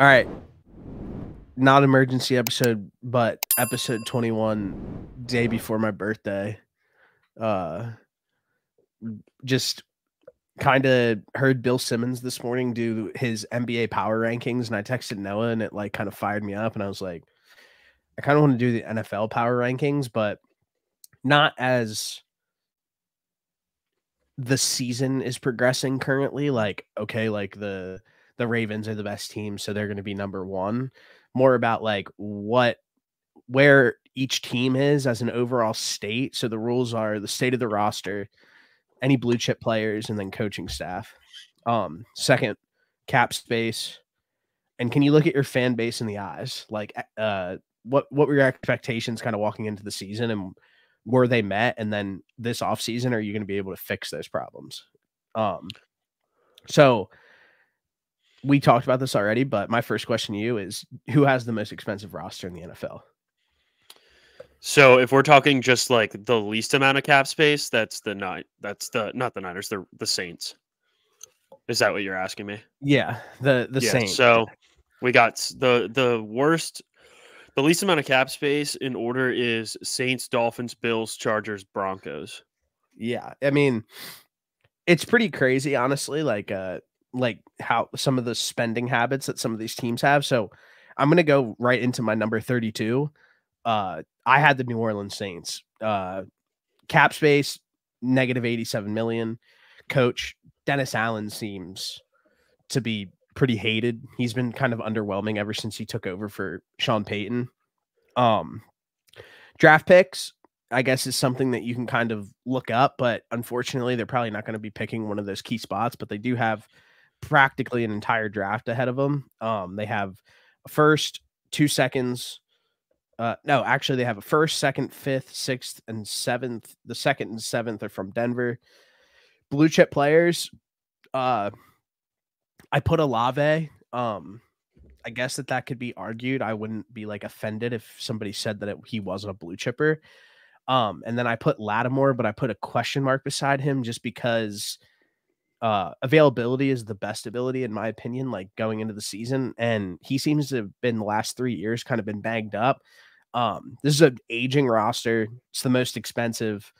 All right. Not emergency episode, but episode 21, day before my birthday. Just kind of heard Bill Simmons this morning do his NBA power rankings, and I texted Noah, and it like kind of fired me up, and I was like, I kind of want to do the NFL power rankings, but not as the season is progressing currently. Like, okay, like the Ravens are the best team, so they're going to be number one. More about like where each team is as an overall state. So the rules are the state of the roster, any blue chip players, and then coaching staff. Second, cap space. And can you look at your fan base in the eyes? Like, what were your expectations kind of walking into the season, and were they met? And then this offseason, are you going to be able to fix those problems? So we talked about this already, but my first question to you is, who has the most expensive roster in the NFL? So if we're talking just like the least amount of cap space, that's not the Niners, the Saints. Is that what you're asking me? Yeah, the Saints. So we got the worst, the least amount of cap space in order is Saints, Dolphins, Bills, Chargers, Broncos. Yeah, I mean, it's pretty crazy, honestly. Like how some of the spending habits that some of these teams have. So I'm gonna go right into my number 32. I had the New Orleans Saints. Cap space negative 87 million. Coach Dennis Allen seems to be pretty hated. He's been kind of underwhelming ever since he took over for Sean Payton. Draft picks, I guess, is something that you can kind of look up, but unfortunately, they're probably not going to be picking one of those key spots, but they do have practically an entire draft ahead of them. They have a first, 2 seconds. No, actually, they have a first, second, fifth, sixth, and seventh. The second and seventh are from Denver. Blue chip players. I put Olave. I guess that could be argued. I wouldn't be like offended if somebody said that he wasn't a blue chipper. And then I put Lattimore, but I put a question mark beside him just because availability is the best ability, in my opinion, like going into the season. And he seems to have been the last 3 years kind of been banged up. This is an aging roster. It's the most expensive.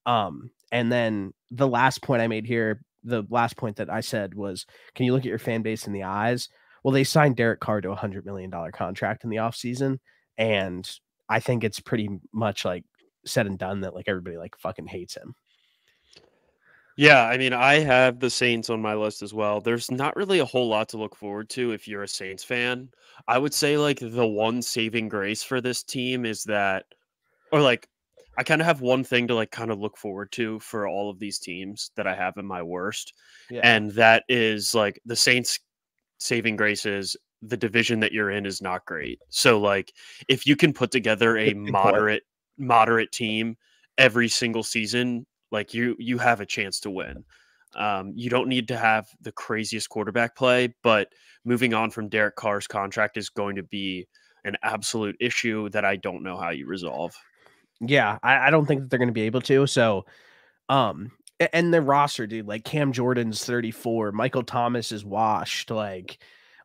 And then the last point I made here, the last point that I said was, can you look at your fan base in the eyes? Well, they signed Derek Carr to $100 million contract in the offseason. And I think it's pretty much like said and done that like everybody like fucking hates him. Yeah, I mean, I have the Saints on my list as well. There's not really a whole lot to look forward to if you're a Saints fan. I would say like the one saving grace for this team is that, or like, I kind of have one thing to like kind of look forward to for all of these teams that I have in my worst. Yeah. And that is like the Saints saving grace is the division that you're in is not great. So like if you can put together a moderate team every single season, like you have a chance to win. You don't need to have the craziest quarterback play, but moving on from Derek Carr's contract is going to be an absolute issue that I don't know how you resolve. Yeah, I don't think that they're going to be able to. So, and the roster, dude, like Cam Jordan's 34, Michael Thomas is washed, like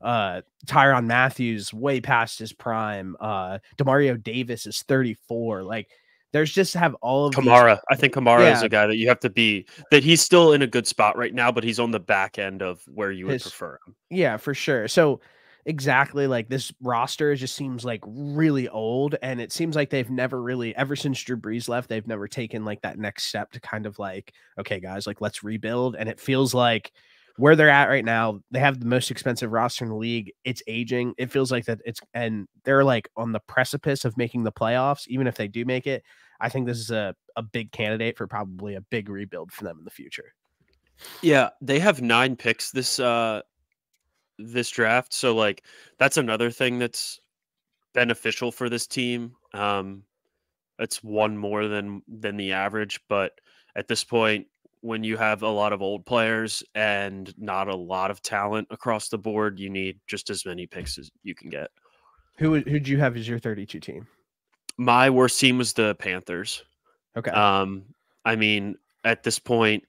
Tyrann Mathieu way past his prime, Demario Davis is 34. Like, there's just have all of Kamara. these. I think Kamara is a guy that you have to be, that he's still in a good spot right now, but he's on the back end of where you would prefer him. Yeah, for sure. So exactly, like this roster just seems like really old, and it seems like they've never really, ever since Drew Brees left, they've never taken like that next step to kind of like, okay, guys, like let's rebuild. And it feels like where they're at right now, they have the most expensive roster in the league. It's aging. It feels like that and they're like on the precipice of making the playoffs. Even if they do make it, I think this is a big candidate for probably a big rebuild for them in the future. Yeah, they have 9 picks this draft, so like that's another thing that's beneficial for this team. It's one more than the average, but at this point, when you have a lot of old players and not a lot of talent across the board, you need just as many picks as you can get. Who'd you have as your 32 team? My worst team was the Panthers. Okay. I mean, at this point,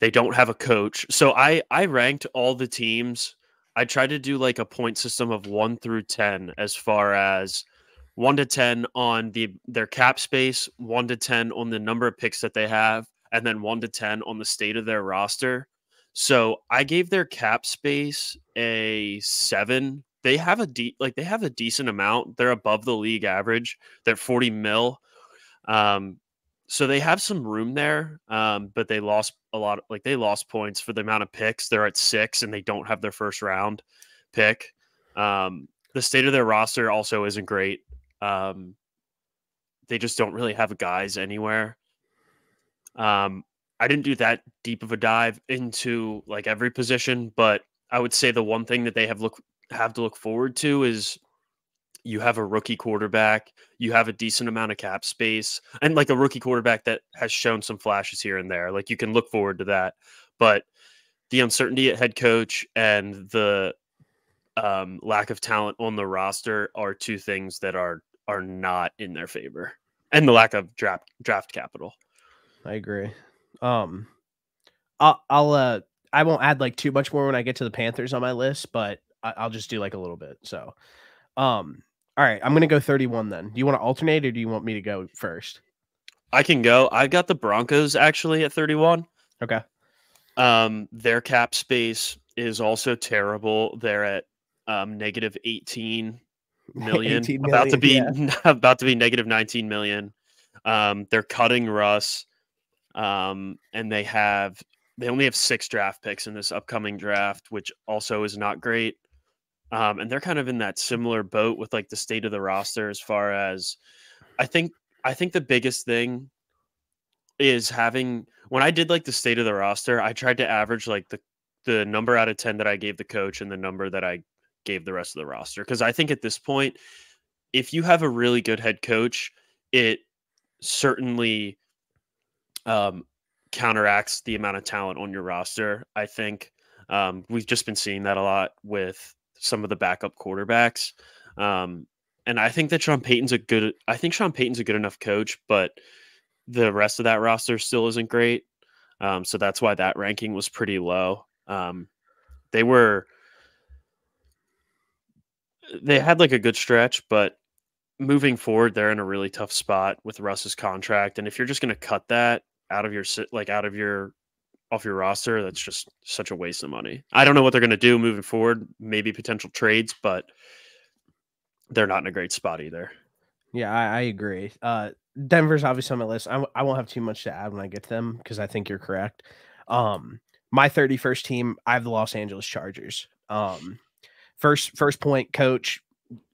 they don't have a coach. So I ranked all the teams I tried to do like a point system of 1 through 10, as far as 1 to 10 on their cap space, 1 to 10 on the number of picks that they have, and then 1 to 10 on the state of their roster. So I gave their cap space a 7. They have they have a decent amount. They're above the league average. They're 40 mil. So they have some room there, but they lost a lot. Like, they lost points for the amount of picks. They're at 6, and they don't have their first round pick. The state of their roster also isn't great. They just don't really have guys anywhere. I didn't do that deep of a dive into like every position, but I would say the one thing that they have to look forward to is you have a rookie quarterback, you have a decent amount of cap space, and like a rookie quarterback that has shown some flashes here and there. Like, you can look forward to that. But the uncertainty at head coach and the lack of talent on the roster are two things that are not in their favor, and the lack of draft capital. I agree. I won't add like too much more when I get to the Panthers on my list, but I'll just do like a little bit. So, all right, I'm gonna go 31 then. Do you want to alternate, or do you want me to go first? I can go. I've got the Broncos actually at 31. Okay. Their cap space is also terrible. They're at negative 18 million, 18 million, about to be yeah. about to be negative 19 million. They're cutting Russ, and they only have 6 draft picks in this upcoming draft, which also is not great. And they're kind of in that similar boat with like the state of the roster, as far as I think the biggest thing is when I did like the state of the roster, I tried to average like the number out of 10 that I gave the coach and the number that I gave the rest of the roster. Because I think at this point, if you have a really good head coach, it certainly counteracts the amount of talent on your roster. I think we've just been seeing that a lot with some of the backup quarterbacks. And I think that Sean Payton's a good enough coach, but the rest of that roster still isn't great. So that's why that ranking was pretty low. They had like a good stretch, but moving forward, they're in a really tough spot with Russ's contract. And if you're just going to cut that off your roster, that's just such a waste of money. I don't know what they're going to do moving forward, maybe potential trades, but they're not in a great spot either. Yeah, I agree. Denver's obviously on my list. I won't have too much to add when I get to them, because I think you're correct. My 31st team, I have the Los Angeles Chargers. First point, coach.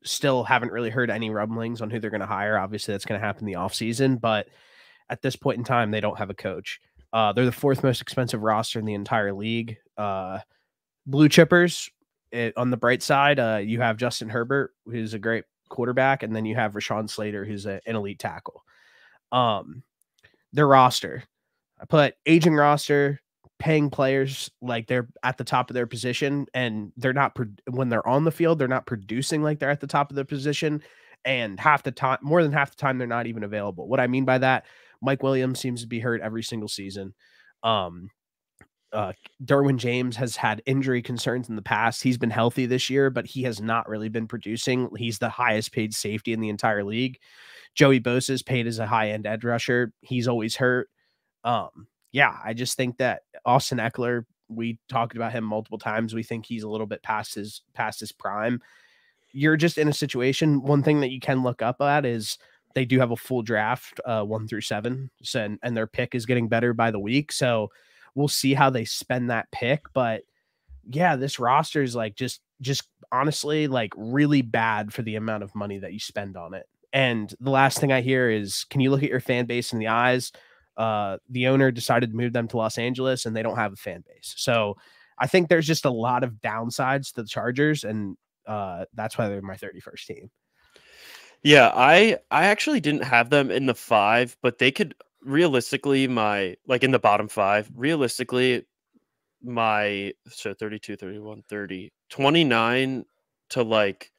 Still haven't really heard any rumblings on who they're going to hire. Obviously, that's going to happen in the offseason, but at this point in time, they don't have a coach. They're the 4th most expensive roster in the entire league. Blue chippers, on the bright side, you have Justin Herbert, who's a great quarterback, and then you have Rashawn Slater, who's an elite tackle. Their roster, I put aging roster, paying players like they're at the top of their position, and they're not when they're on the field, they're not producing like they're at the top of their position, and more than half the time, they're not even available. What I mean by that, Mike Williams seems to be hurt every single season. Derwin James has had injury concerns in the past. He's been healthy this year, but he has not really been producing. He's the highest paid safety in the entire league. Joey Bosa is paid as a high-end edge rusher. He's always hurt. Yeah, I just think that Austin Eckler, we talked about him multiple times. We think he's a little bit past his prime. You're just in a situation. One thing that you can look up at is they do have a full draft, 1 through 7, and their pick is getting better by the week. So we'll see how they spend that pick. But yeah, this roster is like just honestly like really bad for the amount of money that you spend on it. And the last thing I hear is, can you look at your fan base in the eyes? The owner decided to move them to Los Angeles, and they don't have a fan base. So I think there's just a lot of downsides to the Chargers, and that's why they're my 31st team. Yeah, I actually didn't have them in the 5, but they could realistically in the bottom 5, realistically so 32, 31, 30, 29 to like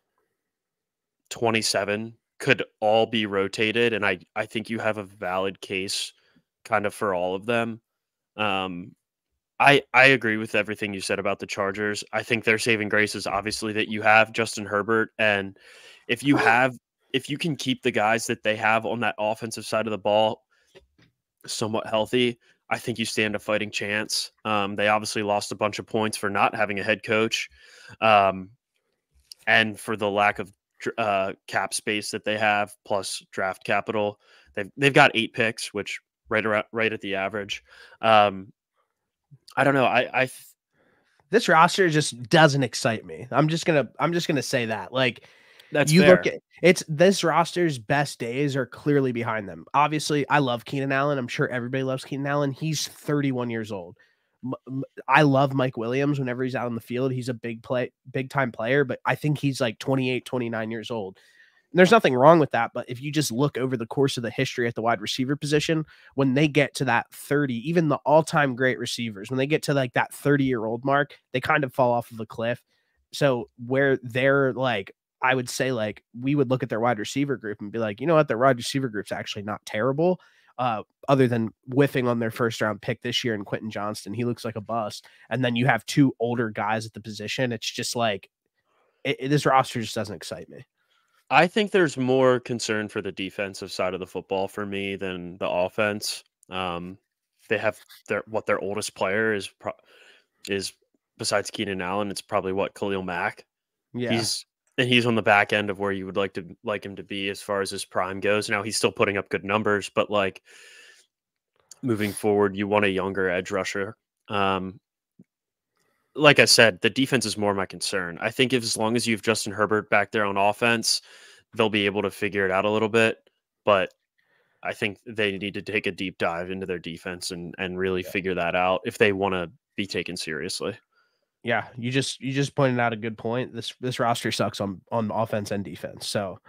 27 could all be rotated, and I think you have a valid case kind of for all of them. I agree with everything you said about the Chargers. I think their saving grace is obviously that you have Justin Herbert, and if you can keep the guys that they have on that offensive side of the ball somewhat healthy, I think you stand a fighting chance. They obviously lost a bunch of points for not having a head coach, and for the lack of cap space that they have, plus draft capital. They've got 8 picks, which right at the average. I don't know. This roster just doesn't excite me. I'm just gonna say that. Like, that's you fair. look at it's this roster's best days are clearly behind them. Obviously, I love Keenan Allen. I'm sure everybody loves Keenan Allen. He's 31 years old. I love Mike Williams whenever he's out on the field. He's a big time player, but I think he's like 28, 29 years old. And there's nothing wrong with that. But if you just look over the course of the history at the wide receiver position, when they get to that 30, even the all-time great receivers, when they get to like that 30-year-old mark, they kind of fall off of a cliff. So where they're like, I would say, like, we would look at their wide receiver group and be like, you know what, their wide receiver group's actually not terrible. Other than whiffing on their first round pick this year in Quentin Johnston, he looks like a bust. And then you have 2 older guys at the position. It's just like this roster just doesn't excite me. I think there's more concern for the defensive side of the football for me than the offense. They have their oldest player is besides Keenan Allen. It's probably Khalil Mack. Yeah, he's on the back end of where you would like him to be as far as his prime goes. Now he's still putting up good numbers, but like moving forward, you want a younger edge rusher. Like I said, the defense is more my concern. I think as long as you have Justin Herbert back there on offense, they'll be able to figure it out a little bit. But I think they need to take a deep dive into their defense and really figure that out if they want to be taken seriously. Yeah, you just pointed out a good point. This roster sucks on offense and defense. So,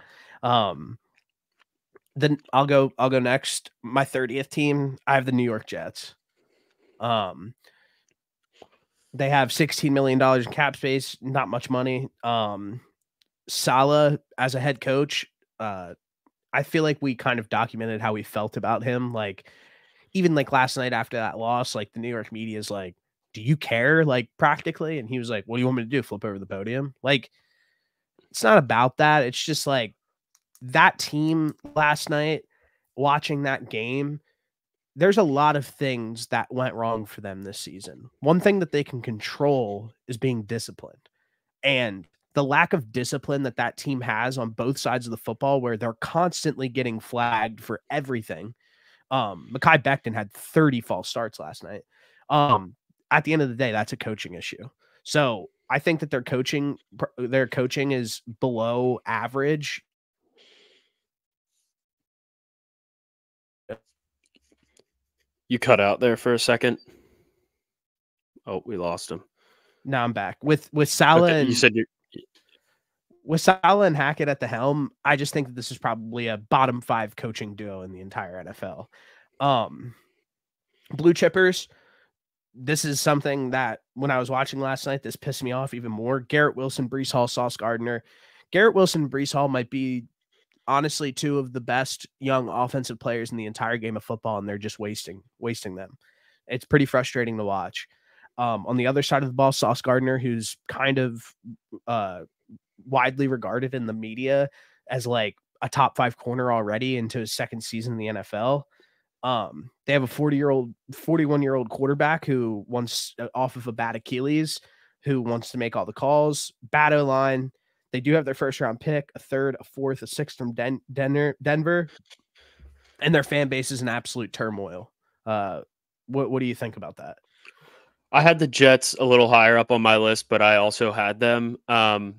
then I'll go next. My 30th team, I have the New York Jets. They have $16 million in cap space, not much money. Saleh as a head coach, I feel like we kind of documented how we felt about him. Like, even like last night after that loss, like the New York media is like, do you care? Like, practically. And he was like, what do you want me to do? Flip over the podium? Like, it's not about that. It's just like that team last night, watching that game, there's a lot of things that went wrong for them this season. One thing that they can control is being disciplined. And the lack of discipline that team has on both sides of the football, where they're constantly getting flagged for everything. Mekhi Becton had 30 false starts last night. At the end of the day, that's a coaching issue. So I think that their coaching is below average. You cut out there for a second. Oh, we lost him. Now I'm back with Saleh. Okay, you said with Saleh and Hackett at the helm. I just think that this is probably a bottom 5 coaching duo in the entire NFL. Blue chippers. This is something that when I was watching last night, this pissed me off even more. Garrett Wilson, Breece Hall, Sauce Gardner. Garrett Wilson and Breece Hall might be honestly 2 of the best young offensive players in the entire game of football, and they're just wasting them. It's pretty frustrating to watch. On the other side of the ball, Sauce Gardner, who's kind of widely regarded in the media as like a top 5 corner already into his second season in the NFL. They have a 41-year-old quarterback who wants off of a bad Achilles, who wants to make all the calls. Bad O-line. They do have their first round pick, a 3rd, a 4th, a 6th from Denver, and their fan base is in absolute turmoil. What do you think about that? I had the Jets a little higher up on my list, but I also had them. I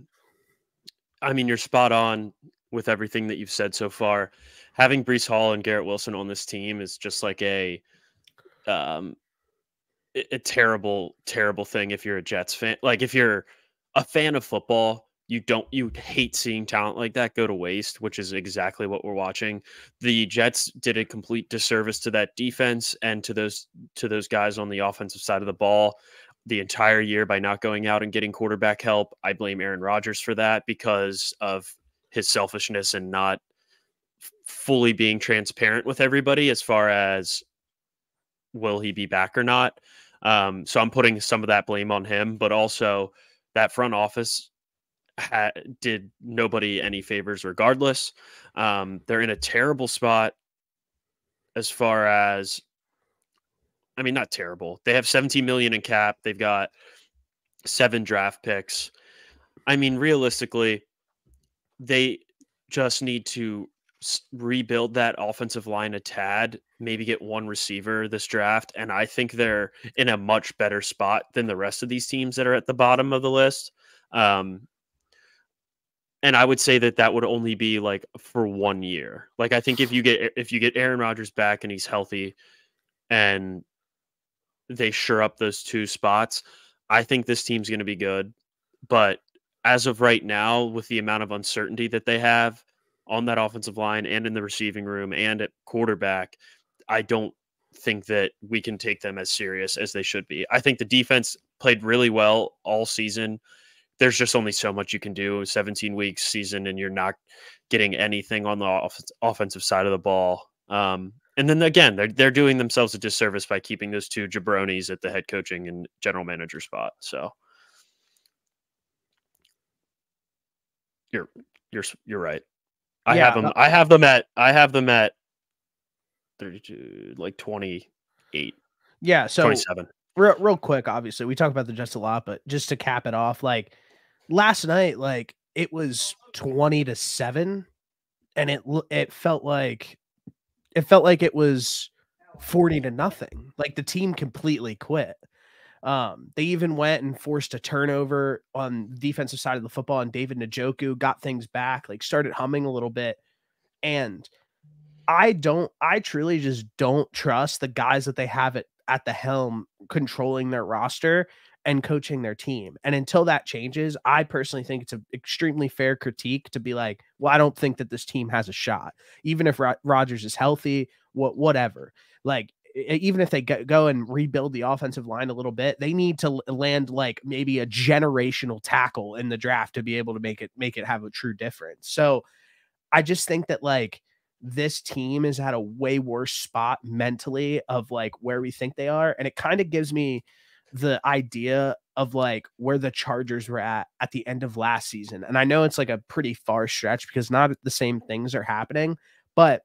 mean, you're spot on with everything that you've said so far. Having Breece Hall and Garrett Wilson on this team is just like a terrible, terrible thing if you're a Jets fan. Like, if you're a fan of football, you hate seeing talent like that go to waste, which is exactly what we're watching. The Jets did a complete disservice to that defense and to those guys on the offensive side of the ball the entire year by not going out and getting quarterback help. I blame Aaron Rodgers for that because of his selfishness and not fully being transparent with everybody as far as will he be back or not. So I'm putting some of that blame on him, but also that front office did nobody any favors regardless. They're in a terrible spot as far as, I mean, not terrible. They have 17 million in cap. They've got 7 draft picks. I mean, realistically, they just need to rebuild that offensive line a tad, maybe get one receiver this draft. And I think they're in a much better spot than the rest of these teams that are at the bottom of the list. And I would say that would only be like for 1 year. Like, I think if you get Aaron Rodgers back and he's healthy and they shore up those 2 spots, I think this team's going to be good. But as of right now, with the amount of uncertainty that they have on that offensive line and in the receiving room and at quarterback, I don't think that we can take them as serious as they should be. I think the defense played really well all season. There's just only so much you can do. 17 weeks season, and you're not getting anything on the offensive side of the ball. And then again, they're doing themselves a disservice by keeping those 2 jabronis at the head coaching and general manager spot. So you're right. I have them at 32, like 28. Yeah, so 27. Real quick, obviously, we talk about the Jets a lot, but just to cap it off, like last night, like it was 20-7, and it felt like it was 40-0. Like the team completely quit. They even went and forced a turnover on the defensive side of the football, and David Njoku got things back, like started humming a little bit. And I truly just don't trust the guys that they have at the helm controlling their roster and coaching their team. And until that changes, I personally think it's an extremely fair critique to be like, well, I don't think that this team has a shot, even if Rodgers is healthy, whatever. Like, even if they go and rebuild the offensive line a little bit, they need to land like maybe a generational tackle in the draft to be able to make it have a true difference. So I just think that like this team is at a way worse spot mentally of like where we think they are. And it kind of gives me the idea of like where the Chargers were at the end of last season. And I know it's like a pretty far stretch because not the same things are happening, but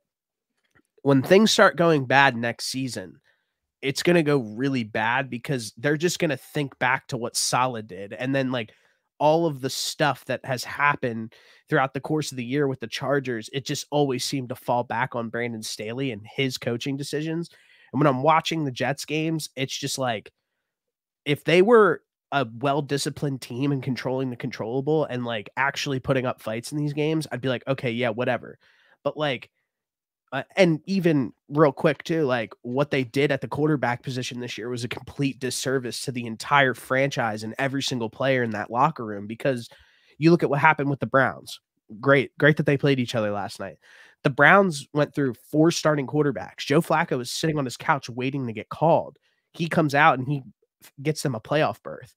when things start going bad next season, it's going to go really bad because they're just going to think back to what Saleh did. And then like all of the stuff that has happened throughout the course of the year with the Chargers, it just always seemed to fall back on Brandon Staley and his coaching decisions. And when I'm watching the Jets games, it's just like, if they were a well-disciplined team and controlling the controllable and like actually putting up fights in these games, I'd be like, okay, yeah, whatever. But like, and even real quick too, like what they did at the quarterback position this year was a complete disservice to the entire franchise and every single player in that locker room, because you look at what happened with the Browns. Great that they played each other last night. The Browns went through 4 starting quarterbacks. Joe Flacco was sitting on his couch waiting to get called. He comes out and he gets them a playoff berth.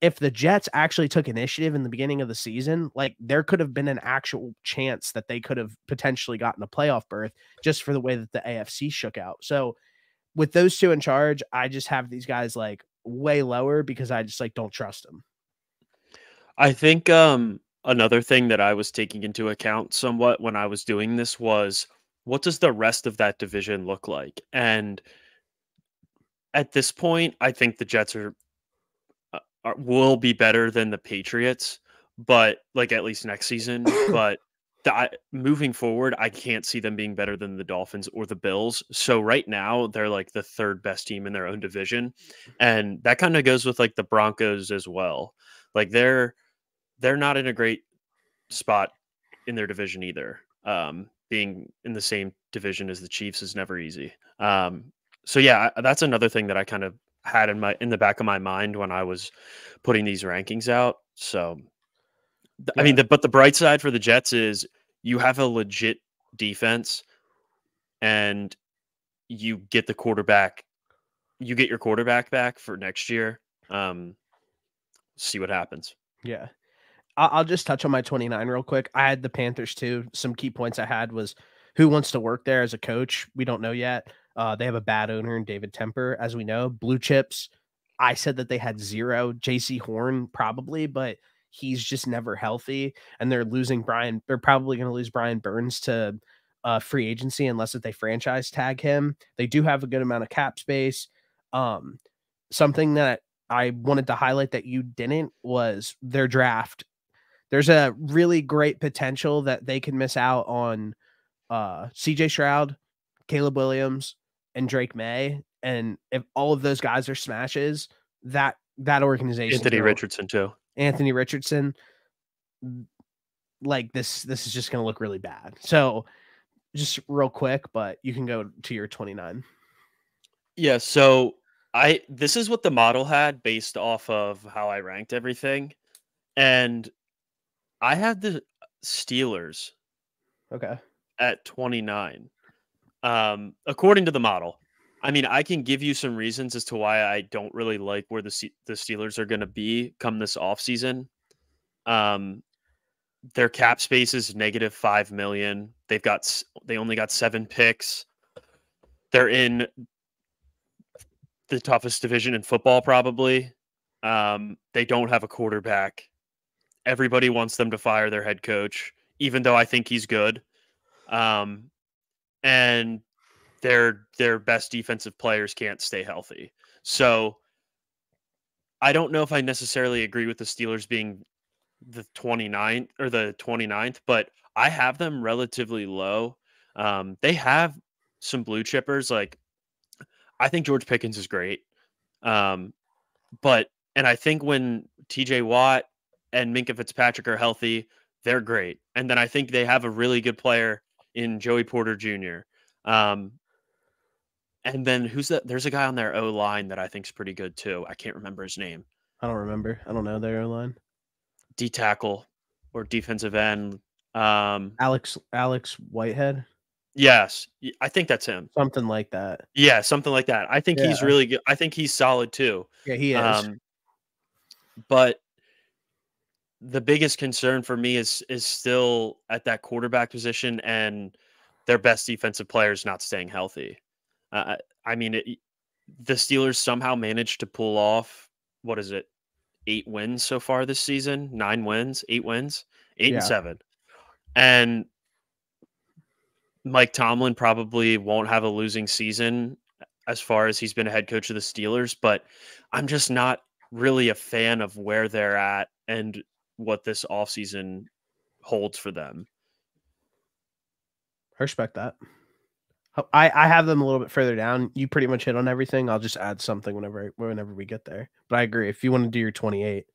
If the Jets actually took initiative in the beginning of the season, like there could have been an actual chance that they could have potentially gotten a playoff berth just for the way that the AFC shook out. So with those 2 in charge, I just have these guys like way lower because I just like don't trust them. I think another thing that I was taking into account somewhat when I was doing this was, what does the rest of that division look like? And at this point, I think the Jets will be better than the Patriots, but like at least next season. But moving forward, I can't see them being better than the Dolphins or the Bills. So right now, they're like the 3rd best team in their own division, and that kind of goes with like the Broncos as well. Like they're not in a great spot in their division either. Being in the same division as the Chiefs is never easy. So yeah, that's another thing that I kind of had in the back of my mind when I was putting these rankings out. So, I mean, but the bright side for the Jets is you have a legit defense, and you get your quarterback back for next year. See what happens. Yeah. I'll just touch on my 29 real quick. I had the Panthers too. Some key points I had was who wants to work there as a coach. We don't know yet. They have a bad owner in David Temper, as we know. Blue chips. I said that they had 0. JC Horn probably, but he's just never healthy, and they're probably going to lose Brian Burns to free agency unless if they franchise tag him. They do have a good amount of cap space. Something that I wanted to highlight that you didn't was their draft. There's a really great potential that they can miss out on CJ Stroud, Caleb Williams, and Drake May. And if all of those guys are smashes, that organization, Anthony Richardson, like this is just going to look really bad. So just real quick, but you can go to your 29. Yeah. So this is what the model had based off of how I ranked everything. And I had the Steelers at 29. According to the model. I mean, I can give you some reasons as to why I don't really like where the Steelers are going to be come this offseason. Their cap space is negative $5 million. They only got 7 picks. They're in the toughest division in football, probably. They don't have a quarterback. Everybody wants them to fire their head coach, even though I think he's good. And their best defensive players can't stay healthy. So I don't know if I necessarily agree with the Steelers being the 29th or the 29th, but I have them relatively low. They have some blue chippers. Like, I think George Pickens is great. And I think when TJ Watt and Minkah Fitzpatrick are healthy, they're great. And then I think they have a really good player in Joey Porter Jr. And then who's that? There's a guy on their O line that I think is pretty good too. I can't remember his name. I don't remember. I don't know their O line. D tackle or defensive end. Alex Whitehead. Yes, I think that's him. Something like that. Yeah, something like that. I think he's really good. I think he's solid too. Yeah, he is. But the biggest concern for me is still at that quarterback position and their best defensive players not staying healthy. I mean, the Steelers somehow managed to pull off, 8 wins so far this season? 9 wins? 8 wins? 8 and 7. And Mike Tomlin probably won't have a losing season as far as he's been a head coach of the Steelers, but I'm just not really a fan of where they're at and what this offseason holds for them. I respect that. I have them a little bit further down. You pretty much hit on everything. I'll just add something whenever we get there. But I agree. If you want to do your 28.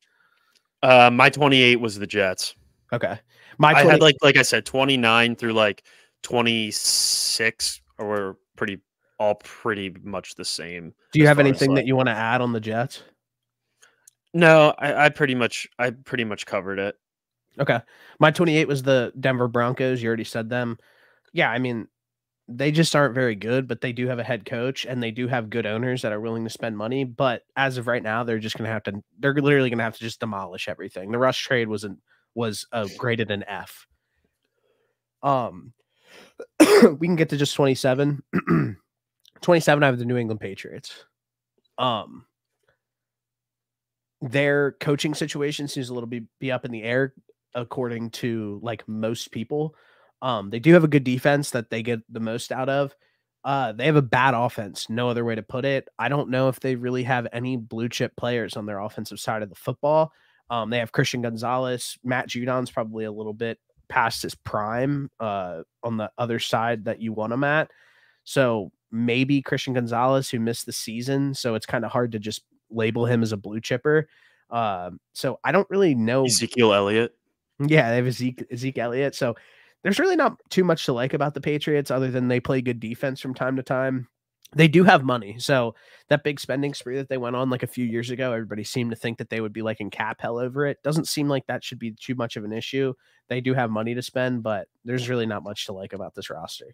My 28 was the Jets. Okay. I had like I said, 29 through like 26 were pretty much the same. Do you have anything that you want to add on the Jets? No, I pretty much covered it. Okay. My 28 was the Denver Broncos. You already said them. Yeah, I mean, they just aren't very good, but they do have a head coach and they do have good owners that are willing to spend money. But as of right now, they're literally going to have to just demolish everything. The Rush trade was graded an F. We can get to just 27. 27, I have the New England Patriots. Their coaching situation seems a little be up in the air, according to like most people. They do have a good defense that they get the most out of. They have a bad offense. No other way to put it. I don't know if they really have any blue chip players on their offensive side of the football. They have Christian Gonzalez. Matt Judon's probably a little bit past his prime on the other side that you want him at. So maybe Christian Gonzalez, who missed the season. So it's kind of hard to just label him as a blue chipper. So I don't really know. Ezekiel Elliott. Yeah, they have Zeke Elliott. So there's really not too much to like about the Patriots other than they play good defense from time to time. They do have money. So that big spending spree that they went on like a few years ago, everybody seemed to think that they would be like in cap hell over it. Doesn't seem like that should be too much of an issue. They do have money to spend, but there's really not much to like about this roster.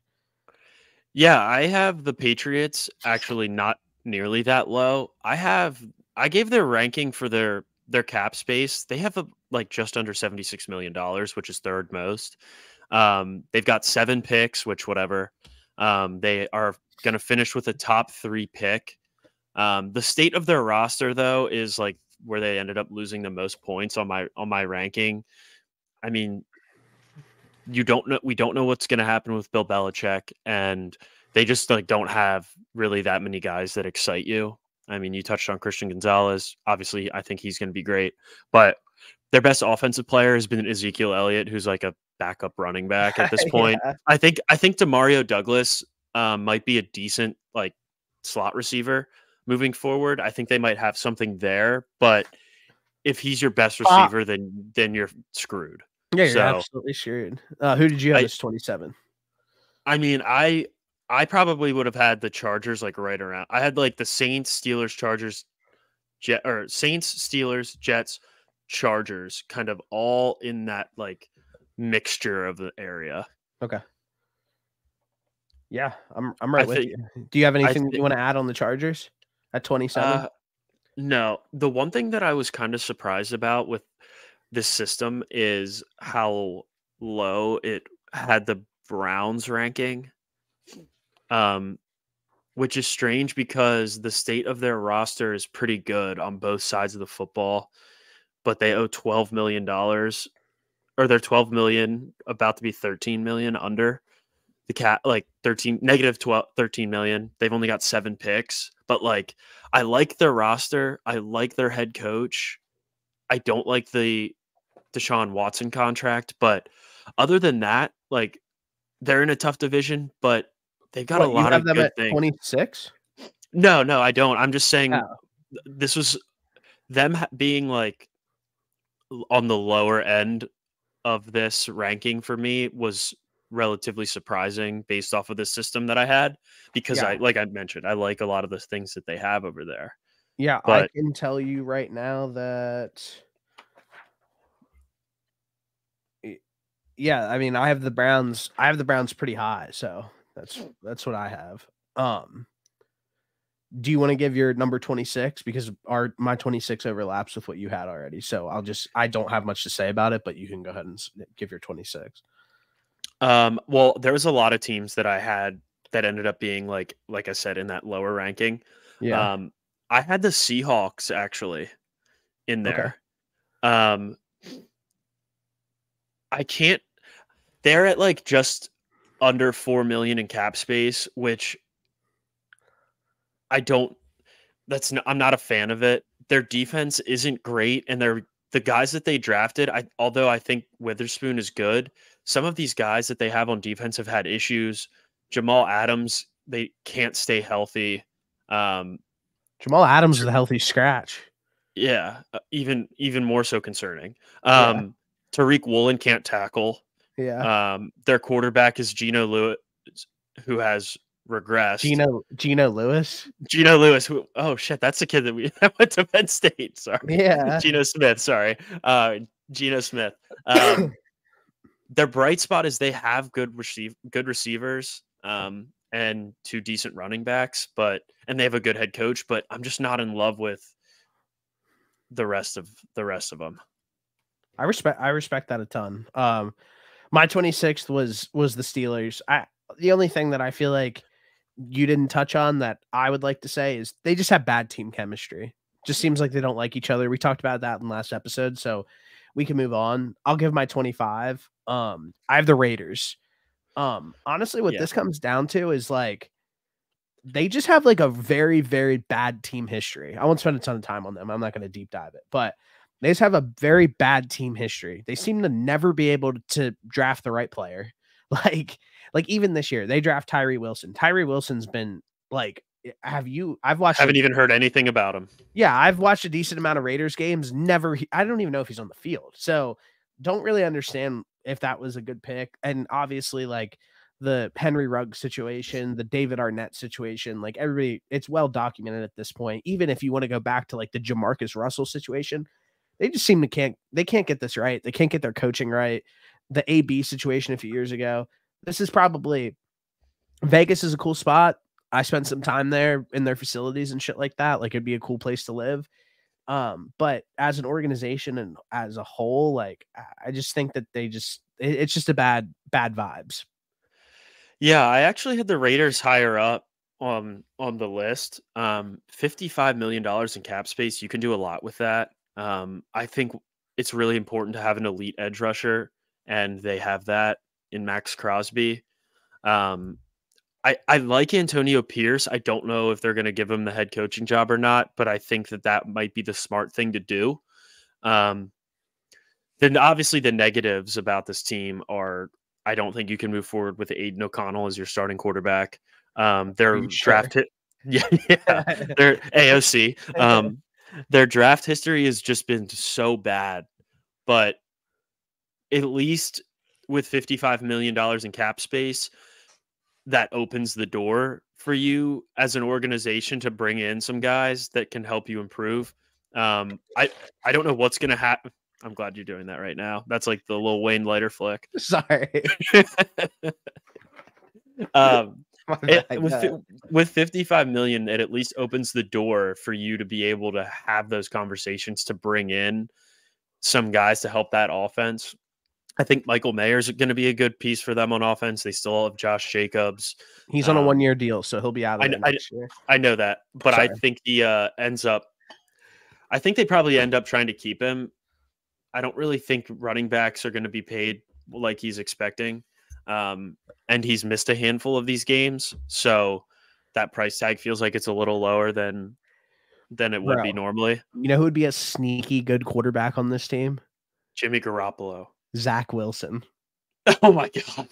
Yeah, I have the Patriots actually not nearly that low. I gave their ranking for their cap space. They have just under $76 million, which is third most. They've got 7 picks, which whatever. They are going to finish with a top 3 pick. The state of their roster, though, is like where they ended up losing the most points on my ranking. I mean, we don't know what's going to happen with Bill Belichick, and they just like don't have really that many guys that excite you. I mean, you touched on Christian Gonzalez. Obviously, I think he's going to be great, but their best offensive player has been Ezekiel Elliott, who's like a backup running back at this point. Yeah. I think Demario Douglas might be a decent like slot receiver moving forward. I think they might have something there, but if he's your best receiver, then you're screwed. Yeah, you're absolutely screwed. Who did you have as 27? I mean, I probably would have had the Chargers like right around. I had like the Saints, Steelers, Chargers, Saints, Steelers, Jets, Chargers, kind of all in that like mixture of the area. Okay. Yeah, I'm right with you. Do you have anything that you want to add on the Chargers at 27? No. The one thing that I was kind of surprised about with this system is how low it had the Browns ranking. Which is strange because the state of their roster is pretty good on both sides of the football, but they owe $12 million, or they're 12 million, about to be 13 million under the cap, like 13 million. They've only got 7 picks, but like, I like their roster. I like their head coach. I don't like the Deshaun Watson contract, but other than that, like, they're in a tough division, but they've got a lot of good things. 26? No, I don't. I'm just saying this was them being like on the lower end of this ranking for me was relatively surprising based off of the system that I had, because like I mentioned, I like a lot of the things that they have over there. Yeah, but I can tell you right now that I mean, I have the Browns pretty high, so that's what I have. Do you want to give your number 26, because my 26 overlaps with what you had already? So I don't have much to say about it, but you can go ahead and give your 26. Well, there was a lot of teams that I had that ended up being like I said, in that lower ranking. Yeah. I had the Seahawks actually in there. Okay. They're at like just under 4 million in cap space, which I'm not a fan of it. Their defense isn't great, and the guys that they drafted, although I think Witherspoon is good, some of these guys that they have on defense have had issues. Jamal Adams, they can't stay healthy. Jamal Adams is a healthy scratch. Yeah, even more so concerning. Tariq Woolen can't tackle. Yeah. Their quarterback is Geno Lewis, who has regressed. Geno Lewis. Geno Lewis. Oh shit, that's the kid that went to Penn State. Sorry. Yeah. Geno Smith. Sorry. Geno Smith. Their bright spot is they have good receivers, and 2 decent running backs, and they have a good head coach. But I'm just not in love with the rest of them. I respect that a ton. My 26th was the Steelers. The only thing that I feel like you didn't touch on that I would like to say is they just have bad team chemistry. Just seems like they don't like each other. We talked about that in the last episode, so we can move on. I'll give my 25. I have the Raiders. Honestly, what this comes down to is like they just have like a very, very bad team history. I won't spend a ton of time on them. I'm not going to deep dive it, but they just have a very bad team history. They seem to never be able to draft the right player. Like even this year, they draft Tyree Wilson. Tyree Wilson's been like, haven't even heard anything about him. Yeah, I've watched a decent amount of Raiders games. I don't even know if he's on the field. So don't really understand if that was a good pick. And obviously, like the Henry Ruggs situation, the David Arnett situation, like everybody, it's well documented at this point. Even if you want to go back to like the Jamarcus Russell situation, they just seem to they can't get this right. They can't get their coaching right. The AB situation a few years ago. This is probably Vegas is a cool spot. I spent some time there in their facilities and shit like that. Like it'd be a cool place to live. But as an organization and as a whole, like I just think that it's just a bad vibes. Yeah, I actually had the Raiders higher up on the list. $55 million in cap space. You can do a lot with that. I think it's really important to have an elite edge rusher, and they have that in Max Crosby. I like Antonio Pierce. I don't know if they're going to give him the head coaching job or not, but I think that might be the smart thing to do. Then obviously the negatives about this team are I don't think you can move forward with Aiden O'Connell as your starting quarterback. Their draft hit, yeah, their AOC. Their draft history has just been so bad, but at least with $55 million in cap space, that opens the door for you as an organization to bring in some guys that can help you improve. I don't know what's going to happen. I'm glad you're doing that right now. That's like the Lil Wayne lighter flick. Sorry. With 55 million, it at least opens the door for you to be able to have those conversations to bring in some guys to help that offense. I think Michael Mayer's going to be a good piece for them on offense. They still have Josh Jacobs. He's on a 1-year deal, so he'll be out of there next year. I know that, but I think he ends up. I think they probably end up trying to keep him. I don't really think running backs are going to be paid like he's expecting, and he's missed a handful of these games, so that price tag feels like it's a little lower than it would be normally. You know who would be a sneaky good quarterback on this team? Jimmy Garoppolo. Zach Wilson. Oh my God.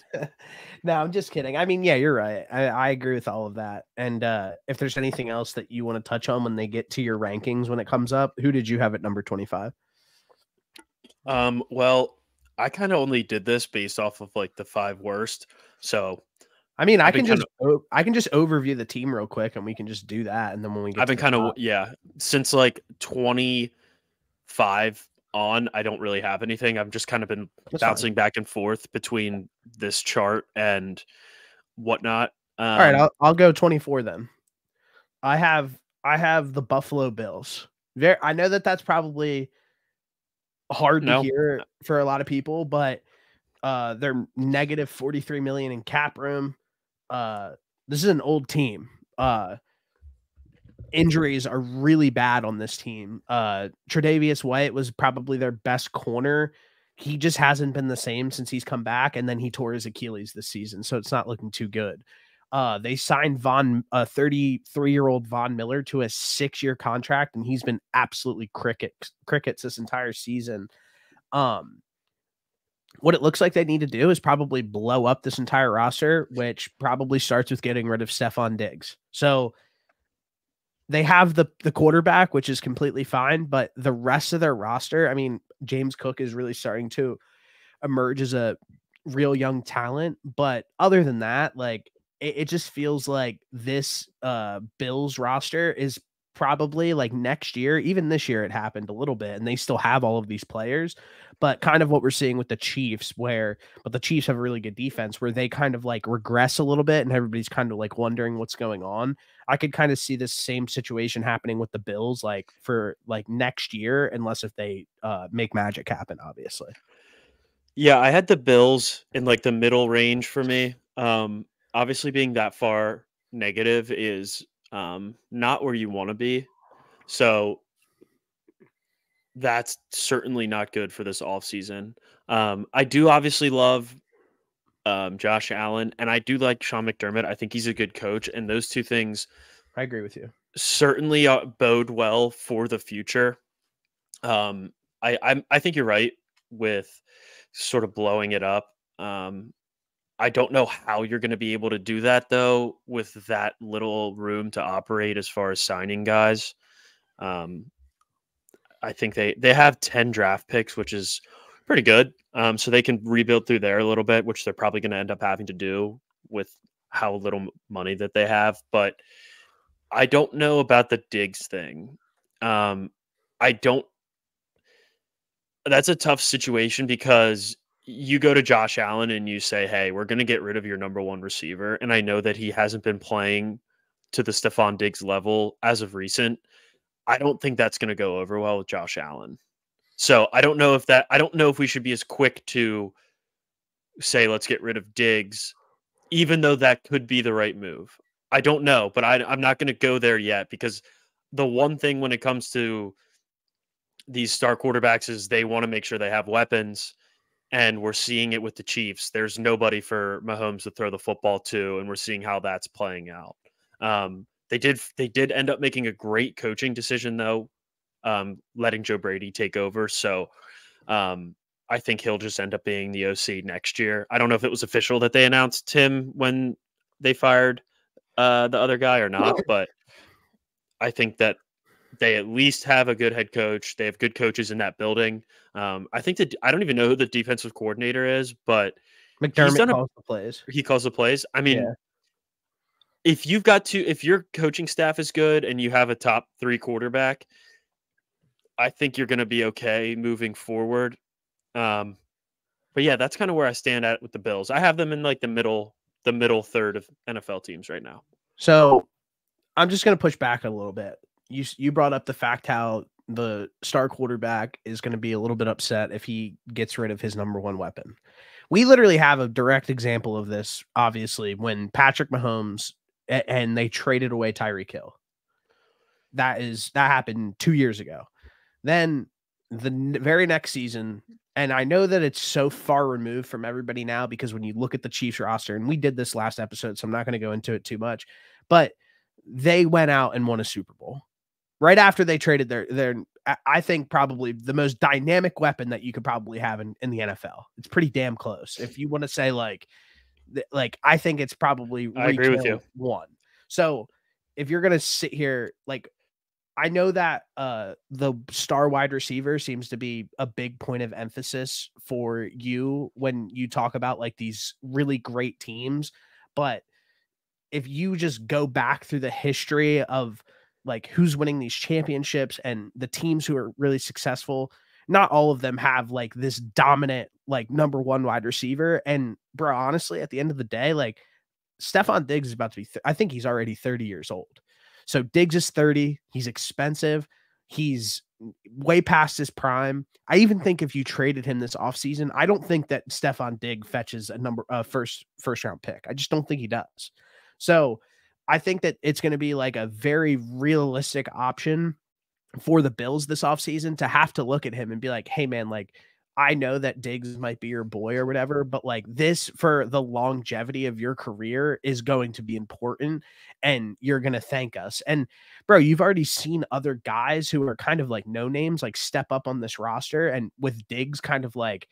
No, I'm just kidding. I mean, yeah, you're right. I agree with all of that. And if there's anything else that you want to touch on when they get to your rankings when it comes up, who did you have at number 25? Well, I kind of only did this based off of like the 5 worst. So I mean, I can just overview the team real quick and we can just do that. And then when we get since like 25 on, I don't really have anything. I've just kind of been bouncing back and forth between this chart and whatnot. All right, I'll go 24 then. I have the Buffalo Bills. I know that's probably hard to hear for a lot of people, but they're negative 43 million in cap room. This is an old team. Injuries are really bad on this team. Tre'Davious White was probably their best corner. He just hasn't been the same since he's come back, and then he tore his Achilles this season, so it's not looking too good. They signed 33-year-old Von Miller to a 6-year contract, and he's been absolutely crickets this entire season. What it looks like they need to do is probably blow up this entire roster, which probably starts with getting rid of Stephon Diggs. So they have the quarterback, which is completely fine, but the rest of their roster, I mean, James Cook is really starting to emerge as a real young talent. But other than that, like it just feels like this Bills roster is probably like next year, even this year it happened a little bit and they still have all of these players, but kind of what we're seeing with the Chiefs but the Chiefs have a really good defense where they kind of like regress a little bit and everybody's kind of like wondering what's going on. I could kind of see this same situation happening with the Bills, like for like next year, unless if they make magic happen, obviously. Yeah. I had the Bills in like the middle range for me. Obviously being that far negative is not where you want to be. So that's certainly not good for this offseason. I do obviously love Josh Allen, and I do like Sean McDermott. I think he's a good coach, and those two things I agree with you. Certainly bode well for the future. I think you're right with sort of blowing it up. I don't know how you're going to be able to do that, though, with that little room to operate as far as signing guys. I think they have 10 draft picks, which is pretty good. So they can rebuild through there a little bit, which they're probably going to end up having to do with how little money that they have. But I don't know about the Diggs thing. That's a tough situation because you go to Josh Allen and you say, hey, we're going to get rid of your number one receiver. And I know that he hasn't been playing to the Stephon Diggs level as of recent. I don't think that's going to go over well with Josh Allen. So I don't know if we should be as quick to say, let's get rid of Diggs, even though that could be the right move. I don't know, but I'm not going to go there yet because the one thing when it comes to these star quarterbacks is they want to make sure they have weapons. And we're seeing it with the Chiefs. There's nobody for Mahomes to throw the football to, and we're seeing how that's playing out. They did end up making a great coaching decision though, letting Joe Brady take over. So I think he'll just end up being the OC next year. I don't know if it was official that they announced him when they fired the other guy or not, but I think that they at least have a good head coach. They have good coaches in that building. I think that I don't even know who the defensive coordinator is, but McDermott calls the plays. He calls the plays. I mean, Yeah. if your coaching staff is good and you have a top 3 quarterback, I think you're going to be okay moving forward. But yeah, that's kind of where I stand at with the Bills. I have them in like the middle third of NFL teams right now. So I'm just going to push back a little bit. You brought up the fact how the star quarterback is going to be a little bit upset if he gets rid of his number one weapon. We literally have a direct example of this, obviously, when Patrick Mahomes and they traded away Tyreek Hill. That happened 2 years ago. Then the very next season, and I know that it's so far removed from everybody now because when you look at the Chiefs roster, and we did this last episode, so I'm not going to go into it too much, but they went out and won a Super Bowl right after they traded their I think probably the most dynamic weapon that you could probably have in the NFL. It's pretty damn close. If you want to say like I think it's probably I agree with you. One. So if you're going to sit here, like, I know that the star wide receiver seems to be a big point of emphasis for you when you talk about like these really great teams. But if you just go back through the history of like who's winning these championships and the teams who are really successful, not all of them have like this dominant, like number one wide receiver. And bro, honestly, at the end of the day, like Stephon Diggs is about to be, I think he's already 30 years old. So Diggs is 30. He's expensive. He's way past his prime. I even think if you traded him this offseason, I don't think that Stephon Diggs fetches a first round pick. I just don't think he does. So I think that it's going to be like a very realistic option for the Bills this offseason to have to look at him and be like, hey man, like I know that Diggs might be your boy or whatever, but like this for the longevity of your career is going to be important and you're going to thank us. And bro, you've already seen other guys who are kind of like no names, like step up on this roster, and with Diggs kind of like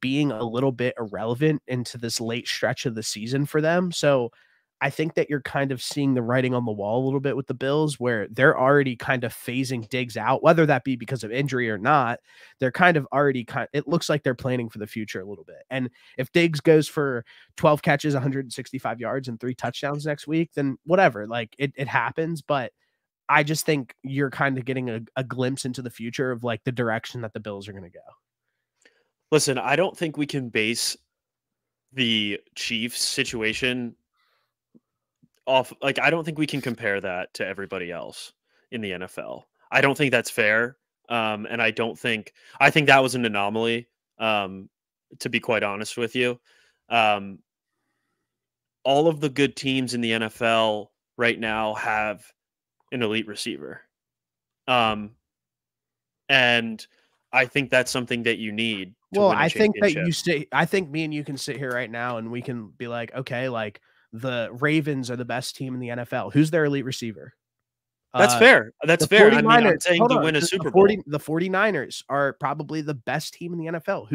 being a little bit irrelevant into this late stretch of the season for them. So I think that you're kind of seeing the writing on the wall a little bit with the Bills where they're already kind of phasing Diggs out, whether that be because of injury or not. They're kind of already it looks like they're planning for the future a little bit. And if Diggs goes for 12 catches, 165 yards and 3 touchdowns next week, then whatever, like it happens. But I just think you're kind of getting a glimpse into the future of like the direction that the Bills are going to go. Listen, I don't think we can base the Chiefs situation off, like, I don't think we can compare that to everybody else in the NFL. I don't think that's fair. And I think that was an anomaly, to be quite honest with you. All of the good teams in the NFL right now have an elite receiver. And I think that's something that you need to win a think that I think me and you can sit here right now and we can be like, okay, like the Ravens are the best team in the NFL. Who's their elite receiver? That's fair. That's fair. I mean, I'm saying to win a Super Bowl. The 49ers are probably the best team in the NFL.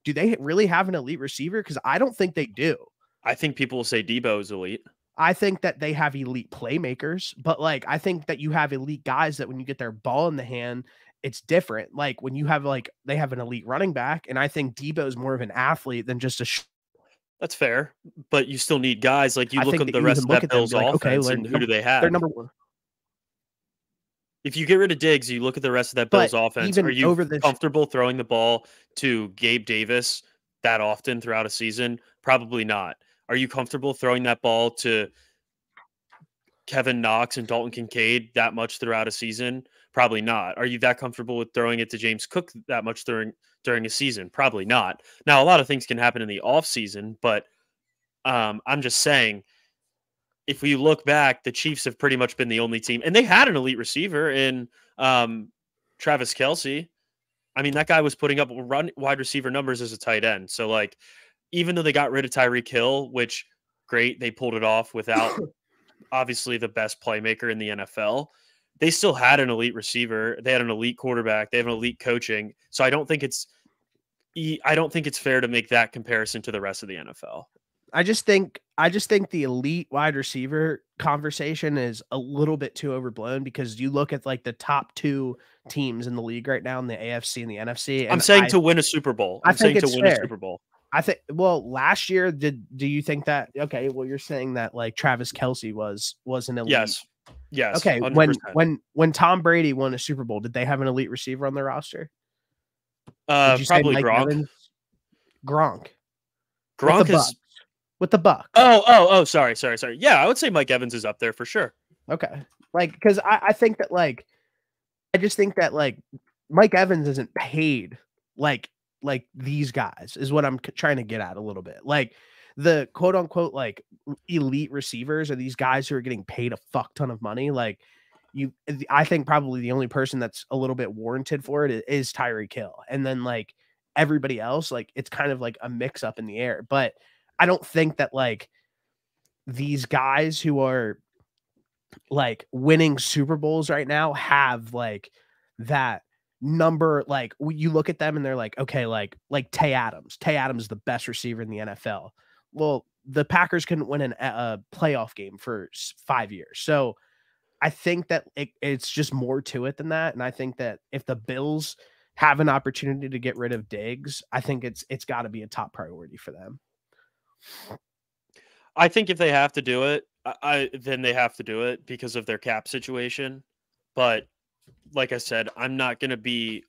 Do they really have an elite receiver? Because I don't think they do. I think people will say Debo is elite. I think that they have elite playmakers, but like I think that you have elite guys that when you get their ball in the hand, it's different. Like when you have they have an elite running back, and I think Debo is more of an athlete than just a That's fair, but you still need guys. Like you look at the rest of that Bills offense, and who do they have? They're number one. If you get rid of Diggs, you look at the rest of that Bills offense. Are you comfortable throwing the ball to Gabe Davis that often throughout a season? Probably not. Are you comfortable throwing that ball to Kevin Knox and Dalton Kincaid that much throughout a season? Probably not. Are you that comfortable with throwing it to James Cook that much during a season? Probably not. Now, a lot of things can happen in the offseason, but I'm just saying, if we look back, the Chiefs have pretty much been the only team, and they had an elite receiver in Travis Kelce. I mean, that guy was putting up wide receiver numbers as a tight end. So, like, even though they got rid of Tyreek Hill, which great, they pulled it off without obviously the best playmaker in the NFL. They still had an elite receiver. They had an elite quarterback. They have an elite coaching. So I don't think it's fair to make that comparison to the rest of the NFL. I just think the elite wide receiver conversation is a little bit too overblown, because you look at like the top 2 teams in the league right now in the AFC and the NFC. And I'm saying to win a Super Bowl. A Super Bowl. I think, well, last year, do you think that, okay, well, you're saying that like Travis Kelce was an elite. Yes. Okay. 100%. When Tom Brady won a Super Bowl, did they have an elite receiver on their roster? Probably Gronk. Gronk is with the Bucs. Oh, sorry. Yeah, I would say Mike Evans is up there for sure. Okay. Like, because I think that like, I just think that like Mike Evans isn't paid like these guys is what I'm trying to get at a little bit. Like the quote unquote like elite receivers are these guys who are getting paid a fuck ton of money. Like I think probably the only person that's a little bit warranted for it is Tyreek Hill. And then like everybody else, like it's kind of like a mix up in the air. But I don't think that like these guys who are like winning Super Bowls right now have like that number. Like you look at them and they're like, okay, like Tay Adams is the best receiver in the NFL. Well, the Packers couldn't win a playoff game for 5 years. So I think that it's just more to it than that. And I think that if the Bills have an opportunity to get rid of Diggs, I think it's got to be a top priority for them. I think if they have to do it, then they have to do it because of their cap situation. But like I said, I'm not going to be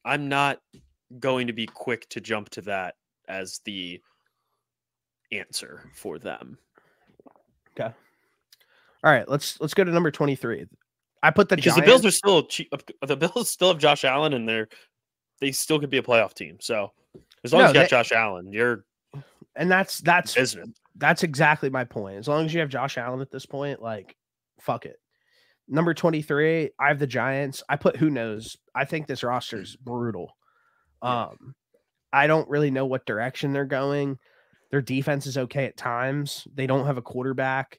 quick to jump to that as the answer for them. Okay. All right, let's go to number 23. I put because Giants. The Bills are still cheap. The Bills still have Josh Allen, and they still could be a playoff team. So as long as you got Josh Allen, and that's business. That's exactly my point. As long as you have Josh Allen at this point, like fuck it. Number 23, I have the Giants. I put who knows. I think this roster is brutal. I don't really know what direction they're going. Their defense is okay at times. They don't have a quarterback.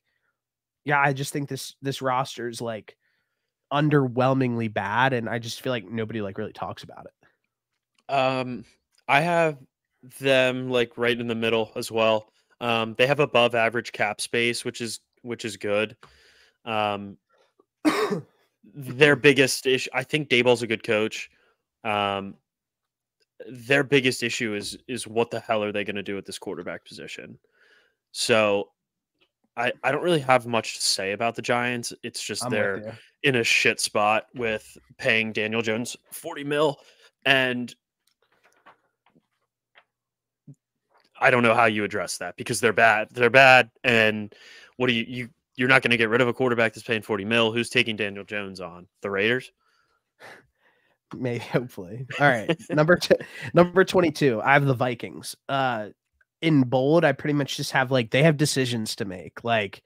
Yeah, I just think this roster is like underwhelmingly bad, and I just feel like nobody like really talks about it. I have them like right in the middle as well. They have above average cap space, which is good. Their biggest issue, I think Daboll's a good coach. Their biggest issue is what the hell are they going to do at this quarterback position? So I don't really have much to say about the Giants. It's just they're in a shit spot with paying Daniel Jones $40 million, and I don't know how you address that because they're bad. They're bad, and what do you're not going to get rid of a quarterback that's paying $40 million. Who's taking Daniel Jones on? The Raiders? Maybe, hopefully. All right. Number 22, I have the Vikings. In bold, I pretty much just have like they have decisions to make. Like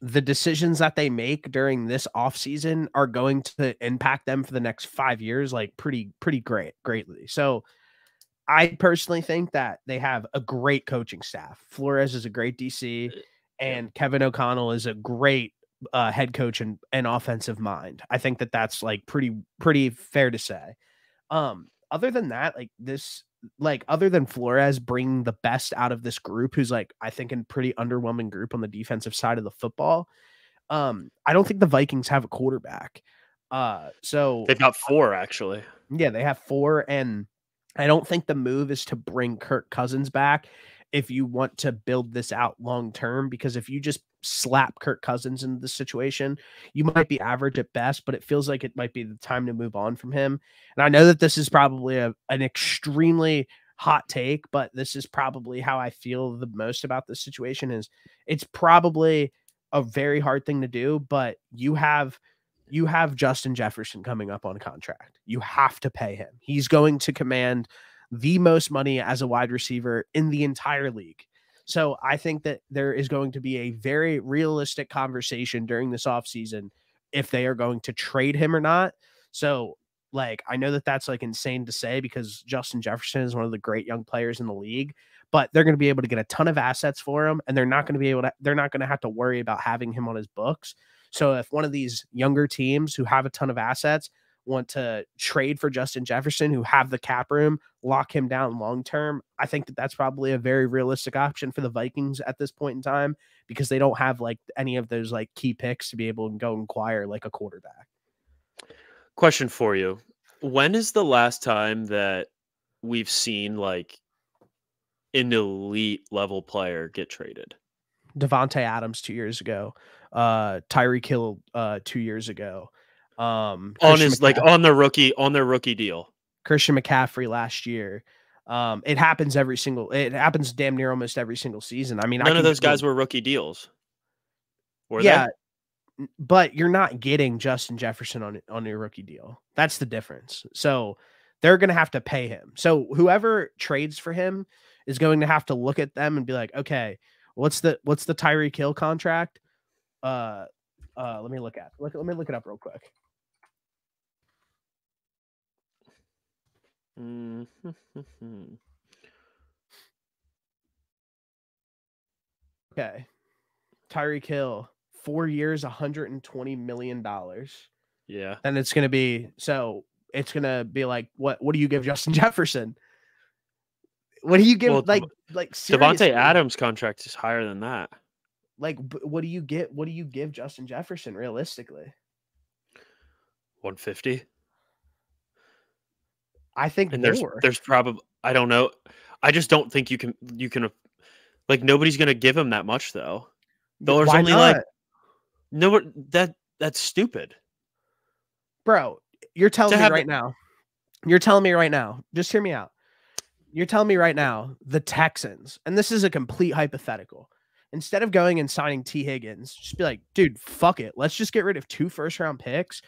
the decisions that they make during this offseason are going to impact them for the next 5 years, like pretty greatly. So I personally think that they have a great coaching staff. Flores is a great DC, and Kevin O'Connell is a great head coach and offensive mind. I think that that's like pretty fair to say. Other than that, other than Flores bringing the best out of this group, who's like, I think a pretty underwhelming group on the defensive side of the football. I don't think the Vikings have a quarterback. So they've got 4 actually. Yeah, they have 4, and I don't think the move is to bring Kirk Cousins back if you want to build this out long term, because if you just slap Kirk Cousins into the situation, you might be average at best, but it feels like it might be the time to move on from him. And I know that this is probably an extremely hot take, but this is probably how I feel the most about this situation. Is it's probably a very hard thing to do, but you have Justin Jefferson coming up on contract. You have to pay him. He's going to command the most money as a wide receiver in the entire league. So I think that there is going to be a very realistic conversation during this offseason if they are going to trade him or not. So, like, I know that that's like insane to say because Justin Jefferson is one of the great young players in the league, but they're going to be able to get a ton of assets for him, and they're not going to be able to, they're not going to have to worry about having him on his books. So if one of these younger teams who have a ton of assets want to trade for Justin Jefferson, who have the cap room, lock him down long term, I think that that's probably a very realistic option for the Vikings at this point in time because they don't have like any of those like key picks to be able to go and acquire like a quarterback. Question for you. When is the last time that we've seen like an elite level player get traded? Devontae Adams 2 years ago, Tyreek Hill 2 years ago, On Christian his like McCaffrey, on their rookie deal. Christian McCaffrey last year. It happens it happens damn near almost every single season. I mean, None of those guys were rookie deals. Were yeah, they? but you're not getting Justin Jefferson on your rookie deal. That's the difference. So they're going to have to pay him. So whoever trades for him is going to have to look at them and be like, okay, what's the Tyreek Hill contract? Let me look it up real quick. Okay. Tyreek Hill, 4 years, $120 million. Yeah. And it's going to be, like, what do you give Justin Jefferson? What do you give? Well, like Devontae Adams' contract is higher than that. Like, what do you get? What do you give Justin Jefferson realistically? 150. I think and more. There's probably, I don't know. I just don't think you can like nobody's gonna give him that much though. There's Why only not? like no that's stupid. Bro, you're telling me right now. You're telling me right now. Just hear me out. You're telling me right now the Texans, and this is a complete hypothetical, instead of going and signing T. Higgins, just be like, dude, fuck it. Let's just get rid of 2 first-round picks,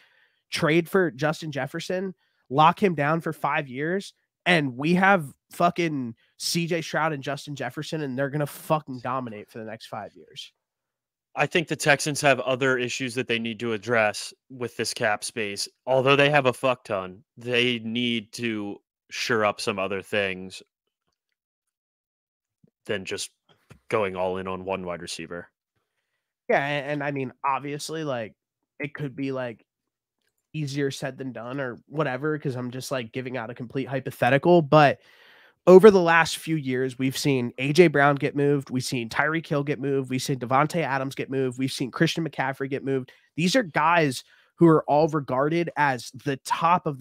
trade for Justin Jefferson, lock him down for 5 years, and we have fucking CJ Stroud and Justin Jefferson, and they're going to fucking dominate for the next 5 years. I think the Texans have other issues that they need to address with this cap space. Although they have a fuck ton, they need to shore up some other things than just going all in on one wide receiver. Yeah, and I mean, obviously, like, it could be, like, easier said than done or whatever, because I'm just, like, giving out a complete hypothetical, but over the last few years, we've seen A.J. Brown get moved. We've seen Tyreek Hill get moved. We've seen Devontae Adams get moved. We've seen Christian McCaffrey get moved. These are guys who are all regarded as the top of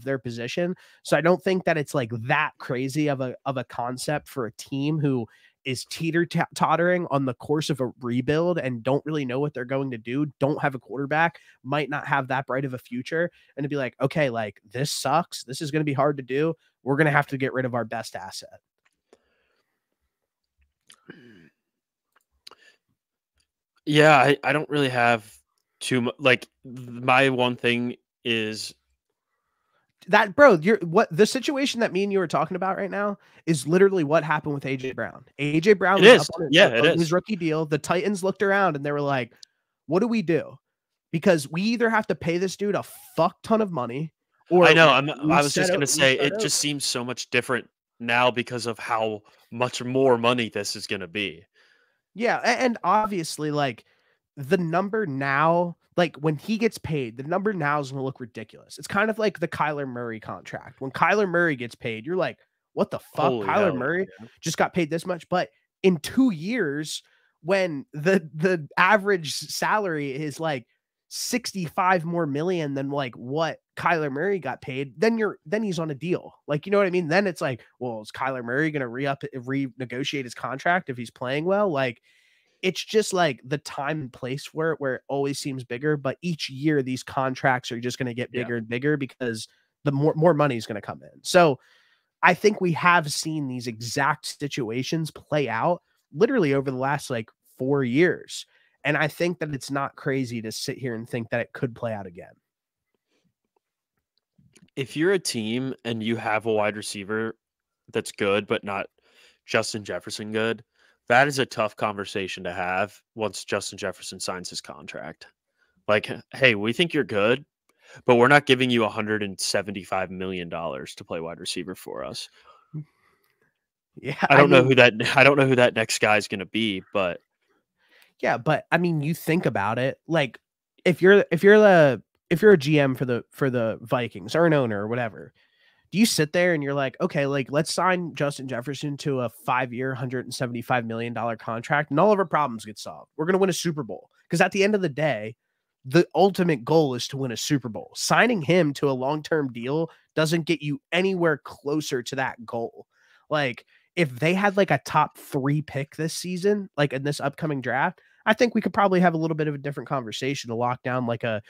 their position. So I don't think that it's like that crazy of a concept for a team who is teeter-tottering on the course of a rebuild and don't really know what they're going to do, don't have a quarterback, might not have that bright of a future, and to be like, okay, like, this sucks. This is going to be hard to do. We're going to have to get rid of our best asset. Yeah, I don't really have too much. Like, my one thing is that, bro, the situation that me and you are talking about right now is literally what happened with AJ Brown. AJ Brown was up on his rookie deal. The Titans looked around and they were like, what do we do? Because we either have to pay this dude a fuck ton of money, or I know. I was just going to say, it just seems so much different now because of how much more money this is going to be. Yeah, and obviously, like, the number now, like, when he gets paid, the number now is going to look ridiculous. It's kind of like the Kyler Murray contract. When Kyler Murray gets paid, you're like, what the fuck? Holy Kyler Murray just got paid this much. But in 2 years, when the average salary is like 65 more million than like what Kyler Murray got paid, then he's on a deal. Like, you know what I mean? Then it's like, well, is Kyler Murray going to renegotiate his contract if he's playing well? Like, it's just like the time and place where it always seems bigger, but each year these contracts are just going to get bigger and bigger because the more money is going to come in. So I think we have seen these exact situations play out literally over the last like 4 years. And I think that it's not crazy to sit here and think that it could play out again. If you're a team and you have a wide receiver that's good, but not Justin Jefferson good, That is a tough conversation to have once Justin Jefferson signs his contract. Like, hey, we think you're good, but we're not giving you $175 million to play wide receiver for us. Yeah, I don't know who that next guy is going to be, but yeah, but I mean, you think about it, like if you're a GM for the Vikings or an owner or whatever, do you sit there and you're like, okay, like let's sign Justin Jefferson to a 5-year, $175 million contract and all of our problems get solved. We're going to win a Super Bowl. Because at the end of the day, the ultimate goal is to win a Super Bowl. Signing him to a long-term deal doesn't get you anywhere closer to that goal. Like if they had like a top 3 pick this season, like in this upcoming draft, I think we could probably have a little bit of a different conversation to lock down like a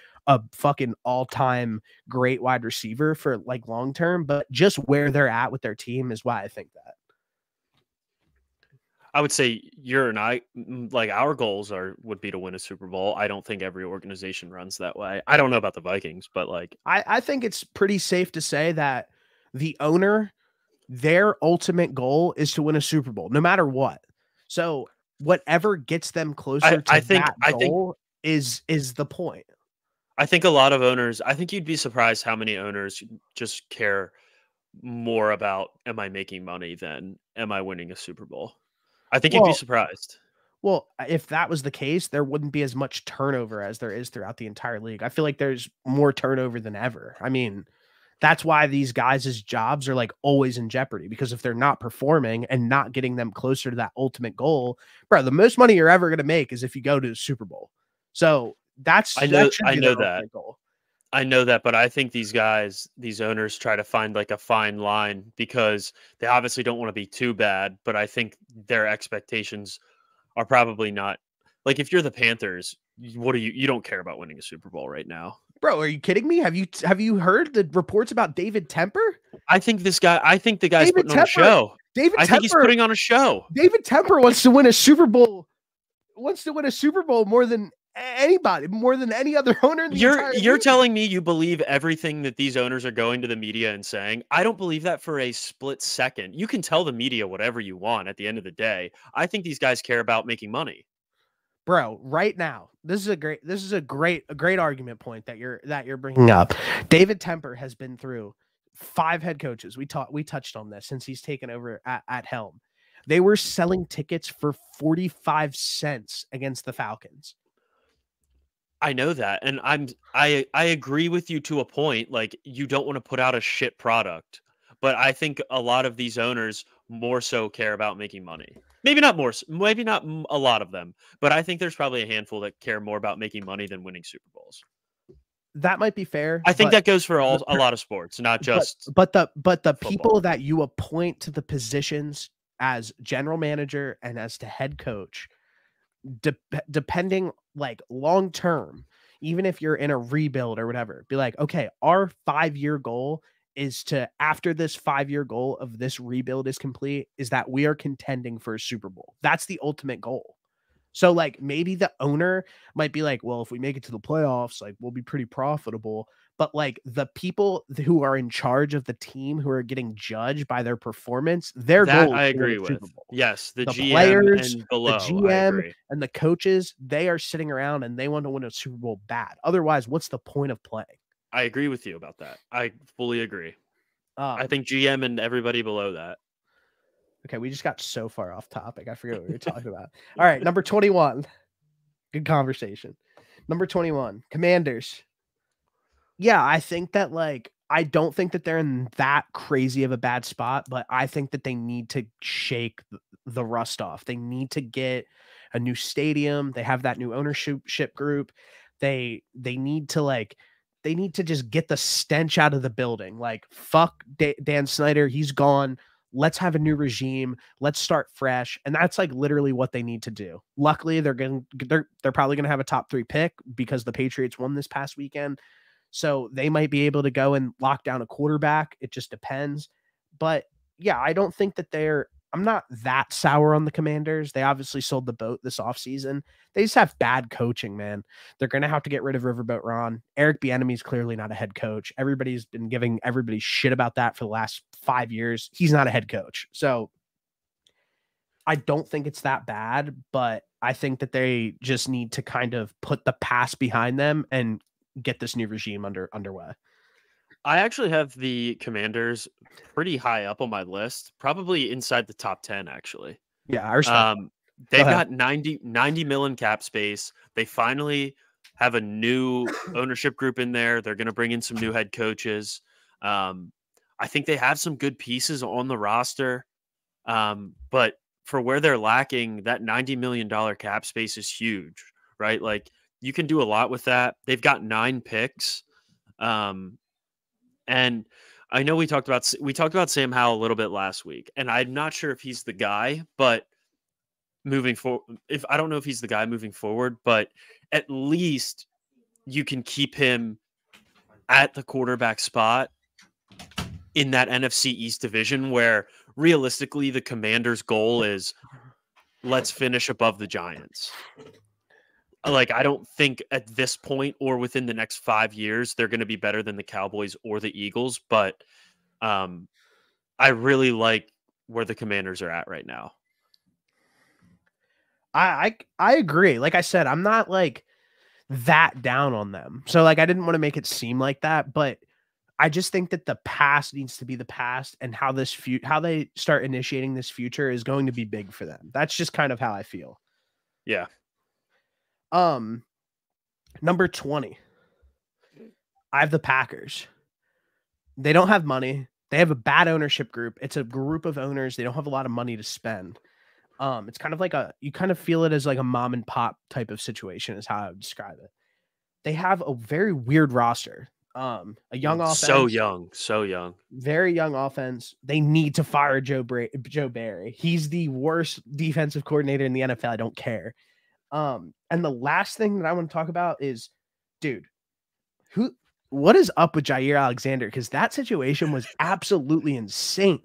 fucking all-time great wide receiver for like long term, but just where they're at with their team is why I think that. I would say you're and I, like our goals would be to win a Super Bowl. I don't think every organization runs that way. I don't know about the Vikings, but like I think it's pretty safe to say that the owner, their ultimate goal is to win a Super Bowl, no matter what. So whatever gets them closer to that goal is the point. I think a lot of owners, I think you'd be surprised how many owners just care more about am I making money than am I winning a Super Bowl. I think you'd be surprised. Well, if that was the case, there wouldn't be as much turnover as there is throughout the entire league. I feel like there's more turnover than ever. I mean, that's why these guys' jobs are like always in jeopardy, because if they're not performing and not getting them closer to that ultimate goal, bro, the most money you're ever going to make is if you go to the Super Bowl. So I know that. Goal. I know that, but I think these owners try to find like a fine line because they obviously don't want to be too bad, but I think their expectations are probably not like if you're the Panthers, you don't care about winning a Super Bowl right now. Bro, are you kidding me? Have you heard the reports about David Temper? I think the guy's putting on a show. I think he's putting on a show. David Temper wants to win a Super Bowl. Wants to win a Super Bowl more than anybody, more than any other owner in the entire You're league. Telling me you believe everything that these owners are going to the media and saying? I don't believe that for a split second. You can tell the media whatever you want at the end of the day. I think these guys care about making money. Bro, right now, this is a great argument point that you're bringing up. David Temper has been through 5 head coaches. We touched on this since he's taken over at helm. They were selling tickets for 45 cents against the Falcons. I know that, and I agree with you to a point. Like, you don't want to put out a shit product, but I think a lot of these owners more so care about making money. Maybe not a lot of them, but I think there's probably a handful that care more about making money than winning Super Bowls. That might be fair. I think that goes for a lot of sports, not just. But the people that you appoint to the positions as general manager and as to head coach, depending like long term, even if you're in a rebuild or whatever, be like, okay, our 5-year goal is to, after this 5-year goal of this rebuild is complete, is that we are contending for a Super Bowl. That's the ultimate goal. So like maybe the owner might be like, well, if we make it to the playoffs, like we'll be pretty profitable. But like the people who are in charge of the team, who are getting judged by their performance, their goal I agree with. Yes, the GM players, and below, the GM and the coaches, they are sitting around and they want to win a Super Bowl bad. Otherwise, what's the point of playing? I agree with you about that. I fully agree. I think GM and everybody below that. Okay, we just got so far off topic. I forget what we were talking about. All right, number 21. Good conversation. Number 21, Commanders. Yeah, I think that I don't think that they're in that crazy of a bad spot, but I think that they need to shake the rust off. They need to get a new stadium. They have that new ownership group. They need to just get the stench out of the building. Like, fuck Dan Snyder. He's gone. Let's have a new regime. Let's start fresh. And that's like literally what they need to do. Luckily, they're probably going to have a top 3 pick because the Patriots won this past weekend. So they might be able to go and lock down a quarterback. It just depends. But yeah, I don't think that I'm not that sour on the Commanders. They obviously sold the boat this offseason. They just have bad coaching, man. They're going to have to get rid of Riverboat Ron. Eric Bieniemy is clearly not a head coach. Everybody's been giving everybody shit about that for the last 5 years. He's not a head coach. So I don't think it's that bad, but I think that they just need to kind of put the past behind them and get this new regime underway. I actually have the Commanders pretty high up on my list, probably inside the top 10, actually. Yeah, I respect that. Um, Go they've ahead. got 90 million cap space. They finally have a new ownership group in there. They're going to bring in some new head coaches. I think they have some good pieces on the roster. But for where they're lacking, that $90 million cap space is huge, right? Like you can do a lot with that. They've got 9 picks. And I know we talked about Sam Howell a little bit last week, and I'm not sure if he's the guy, but moving forward, if I don't know if he's the guy moving forward, but at least you can keep him at the quarterback spot in that NFC East division where realistically the Commanders' goal is let's finish above the Giants. Like, I don't think at this point or within the next 5 years they're going to be better than the Cowboys or the Eagles, but I really like where the Commanders are at right now. I agree. Like I said, I'm not like that down on them. So like I didn't want to make it seem like that, but I just think that the past needs to be the past, and how how they start initiating this future is going to be big for them. That's just kind of how I feel. Yeah. Number 20. I have the Packers. They don't have money. They have a bad ownership group. It's a group of owners. They don't have a lot of money to spend. It's kind of like you kind of feel it as like a mom and pop type of situation is how I would describe it. They have a very weird roster. A young offense. So young. Very young offense. They need to fire Joe Barry. He's the worst defensive coordinator in the NFL. I don't care. And the last thing that I want to talk about is, dude, what is up with Jair Alexander? Because that situation was absolutely insane.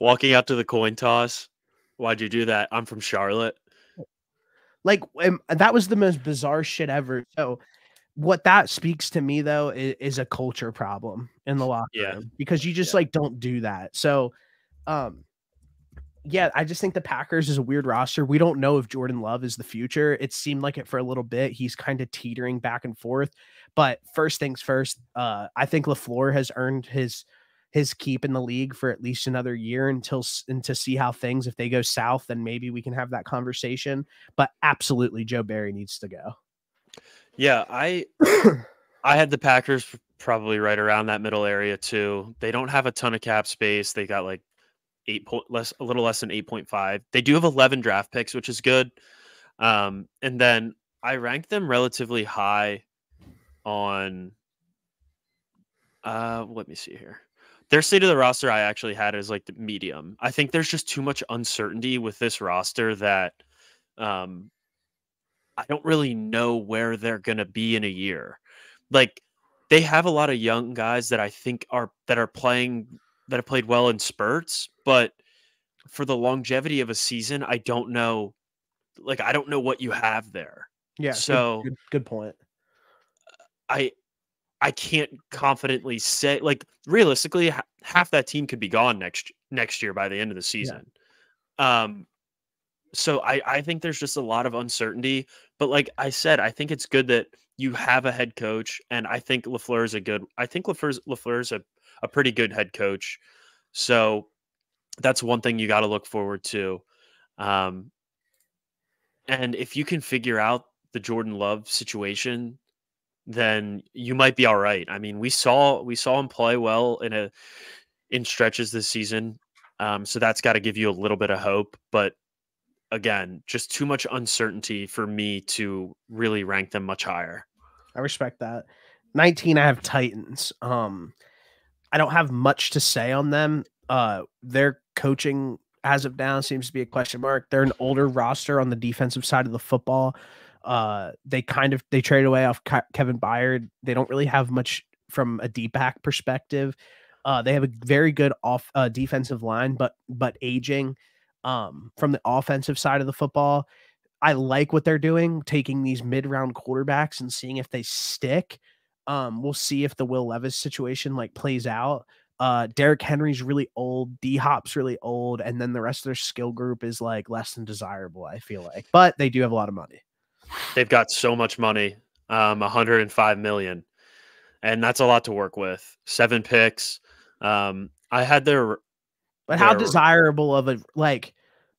Walking out to the coin toss. Why'd you do that? I'm from Charlotte. Like, that was the most bizarre shit ever. So what that speaks to me though is a culture problem in the locker room, because you just like don't do that. So yeah, I just think the Packers is a weird roster. We don't know if Jordan Love is the future. It seemed like it for a little bit. He's kind of teetering back and forth. But first things first, I think LaFleur has earned his keep in the league for at least another year and to see how things, if they go south, then maybe we can have that conversation. But absolutely, Joe Barry needs to go. Yeah, I had the Packers probably right around that middle area too. They don't have a ton of cap space. They got like a little less than 8.5. They do have 11 draft picks, which is good. And then I ranked them relatively high on let me see here. Their state of the roster I actually had as like the medium. I think there's just too much uncertainty with this roster that I don't really know where they're going to be in a year. Like, they have a lot of young guys that I think that have played well in spurts, but for the longevity of a season, I don't know. Like, I don't know what you have there. Yeah. So good point. I can't confidently say, like, realistically, half that team could be gone next year by the end of the season. Yeah. So I think there's just a lot of uncertainty. But like I said, I think it's good that you have a head coach, and I think LaFleur's a pretty good head coach. So that's one thing you got to look forward to. And if you can figure out the Jordan Love situation, then you might be all right. I mean, we saw him play well in stretches this season. So that's got to give you a little bit of hope, but again, just too much uncertainty for me to really rank them much higher. I respect that. 19, I have Titans. I don't have much to say on them. Their coaching as of now seems to be a question mark. They're an older roster on the defensive side of the football. They traded away off Kevin Byard. They don't really have much from a deep back perspective. They have a very good defensive line, but aging. From the offensive side of the football, I like what they're doing, taking these mid-round quarterbacks and seeing if they stick. We'll see if the Will Levis situation like plays out. Derrick Henry's really old, D Hop's really old, and then the rest of their skill group is like less than desirable, I feel like. But they do have a lot of money. They've got so much money, 105 million, and that's a lot to work with. 7 picks. I had but how desirable of a like?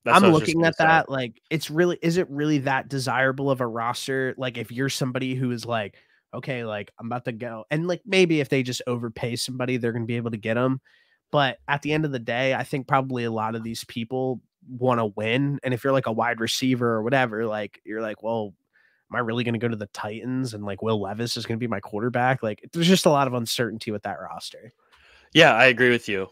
I'm looking at that. Like, is it really that desirable of a roster? Like, if you're somebody who is like, okay, like I'm about to go, and like maybe if they just overpay somebody, they're going to be able to get them. But at the end of the day, I think probably a lot of these people want to win. And if you're like a wide receiver or whatever, like you're like, well, am I really going to go to the Titans and like Will Levis is going to be my quarterback? Like, there's just a lot of uncertainty with that roster. Yeah, I agree with you.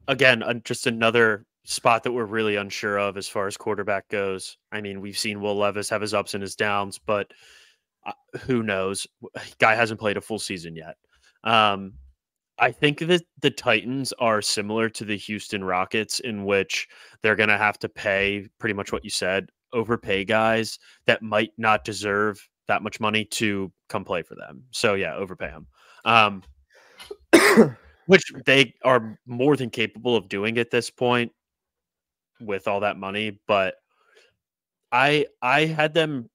Again, just another spot that we're really unsure of as far as quarterback goes. I mean, we've seen Will Levis have his ups and his downs, but who knows? Guy hasn't played a full season yet. I think that the Titans are similar to the Houston Rockets in which they're going to have to pay pretty much what you said, overpay guys that might not deserve that much money to come play for them. So yeah, overpay them. Which they are more than capable of doing at this point with all that money. But I had them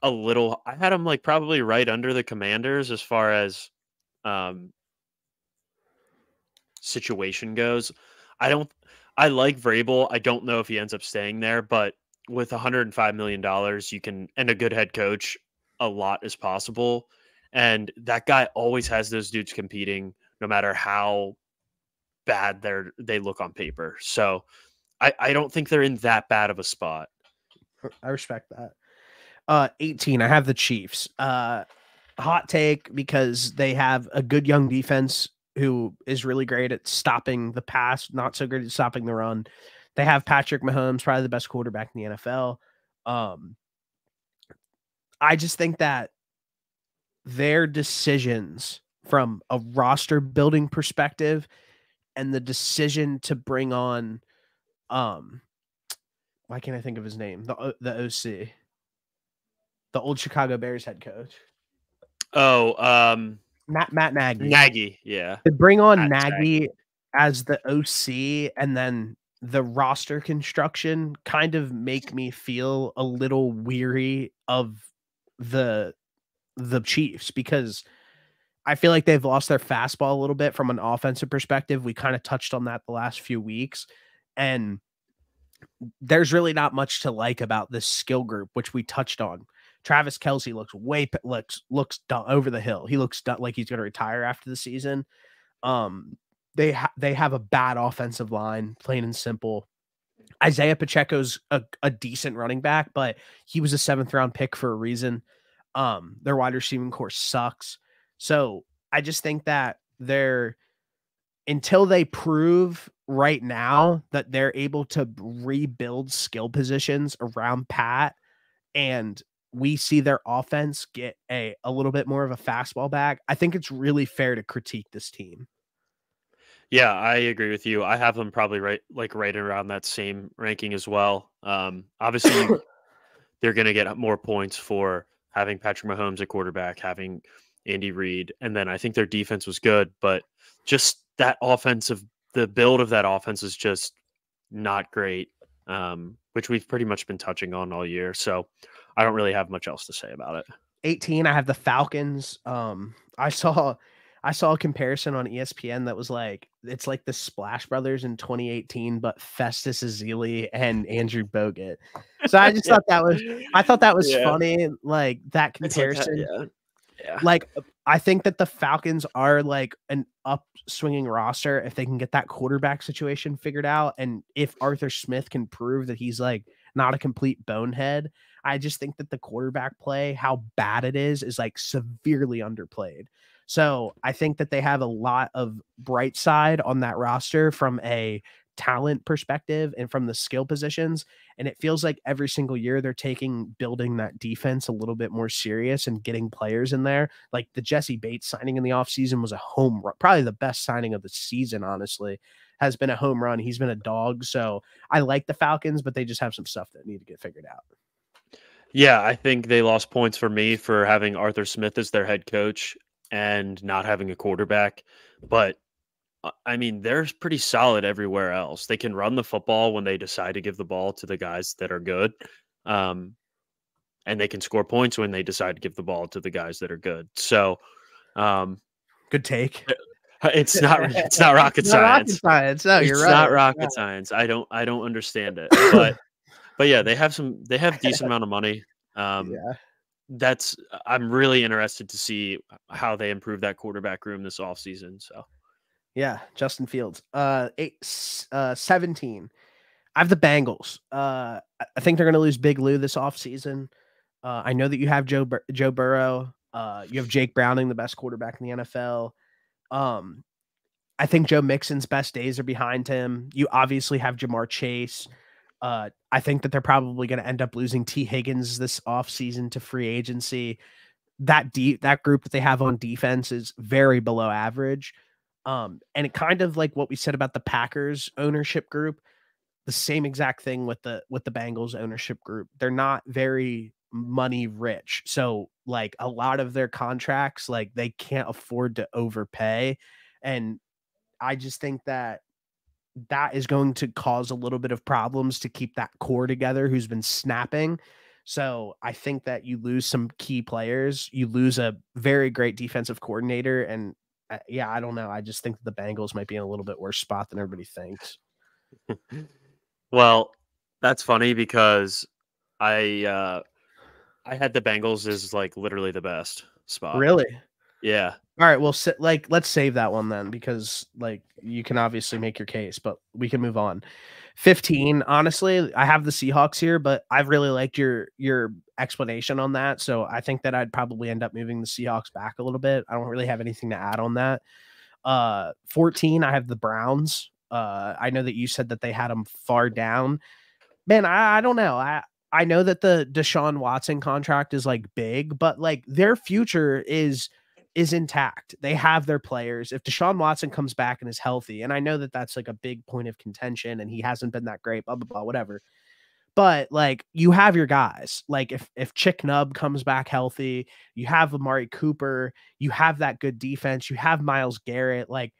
I had them like probably right under the Commanders as far as situation goes. I like Vrabel. I don't know if he ends up staying there, but with $105 million, you can, and a good head coach, a lot is possible. And that guy always has those dudes competing, no matter how bad they look on paper. So I don't think they're in that bad of a spot. I respect that. 18, I have the Chiefs. Hot take, because they have a good young defense who is really great at stopping the pass, not so great at stopping the run. They have Patrick Mahomes, probably the best quarterback in the NFL. I just think that their decisions from a roster building perspective and the decision to bring on, why can't I think of his name? The OC, the old Chicago Bears head coach. Oh, Matt Nagy. Nagy, yeah. To bring on Nagy as the OC and then the roster construction kind of make me feel a little weary of the Chiefs, because I feel like they've lost their fastball a little bit from an offensive perspective. We kind of touched on that the last few weeks, and there's really not much to like about this skill group, which we touched on. Travis Kelce looks done over the hill. He looks done, like he's going to retire after the season. They have a bad offensive line, plain and simple. Isaiah Pacheco's a decent running back, but he was a 7th round pick for a reason. Their wide receiving core sucks. So I just think that until they prove right now that they're able to rebuild skill positions around Pat, and we see their offense get a little bit more of a fastball back, I think it's really fair to critique this team. Yeah, I agree with you. I have them probably right around that same ranking as well. Obviously, they're going to get more points for having Patrick Mahomes at quarterback, having Andy Reid, and then I think their defense was good, but just that the build of that offense is just not great, which we've pretty much been touching on all year. So I don't really have much else to say about it. 18, I have the Falcons. I saw a comparison on ESPN that was like, it's like the Splash Brothers in 2018, but Festus Ezeli and Andrew Bogut. So I just thought that was funny. Like that comparison. Yeah. Like, I think that the Falcons are like an upswinging roster if they can get that quarterback situation figured out. And if Arthur Smith can prove that he's like not a complete bonehead, I just think that the quarterback play, how bad it is like severely underplayed. So I think that they have a lot of bright side on that roster from a talent perspective and from the skill positions. And it feels like every single year they're building that defense a little bit more serious and getting players in there. Like the Jesse Bates signing in the offseason was a home run, probably the best signing of the season, honestly, has been a home run. He's been a dog. So I like the Falcons, but they just have some stuff that need to get figured out. Yeah, I think they lost points for me for having Arthur Smith as their head coach. and not having a quarterback. But I mean, they're pretty solid everywhere else. They can run the football when they decide to give the ball to the guys that are good. Um, and they can score points when they decide to give the ball to the guys that are good. So, good take. It's not rocket science. No, you're It's right. not rocket science. I don't understand it. But yeah, they have decent amount of money. Yeah. I'm really interested to see how they improve that quarterback room this offseason. So yeah, Justin Fields. 17. I have the Bengals. I think they're going to lose Big Lou this offseason. I know that you have Joe Burrow. You have Jake Browning, the best quarterback in the NFL. I think Joe Mixon's best days are behind him. You obviously have Jamar Chase. I think that they're probably going to end up losing T. Higgins this offseason to free agency. That group that they have on defense is very below average. And it kind of like what we said about the Packers ownership group, the same exact thing with the Bengals ownership group. They're not very money rich. So like a lot of their contracts, like they can't afford to overpay. And I just think that is going to cause a little bit of problems to keep that core together who's been snapping. So I think that you lose some key players, you lose a very great defensive coordinator. And yeah, I don't know. I just think that the Bengals might be in a little bit worse spot than everybody thinks. Well, that's funny because I had the Bengals as like literally the best spot. Really? Yeah. All right. Well, let's save that one then, because like you can obviously make your case, but we can move on. 15. Honestly, I have the Seahawks here, but I've really liked your explanation on that. So I think that I'd probably end up moving the Seahawks back a little bit. I don't really have anything to add on that. 14. I have the Browns. I know that you said that they had them far down. Man, I don't know. I know that the Deshaun Watson contract is like big, but like their future is intact. They have their players. If Deshaun Watson comes back and is healthy, and I know that that's like a big point of contention and he hasn't been that great, blah, blah, blah, whatever. But like you have your guys. Like if Chick Nubb comes back healthy, you have Amari Cooper, you have that good defense, you have Myles Garrett, like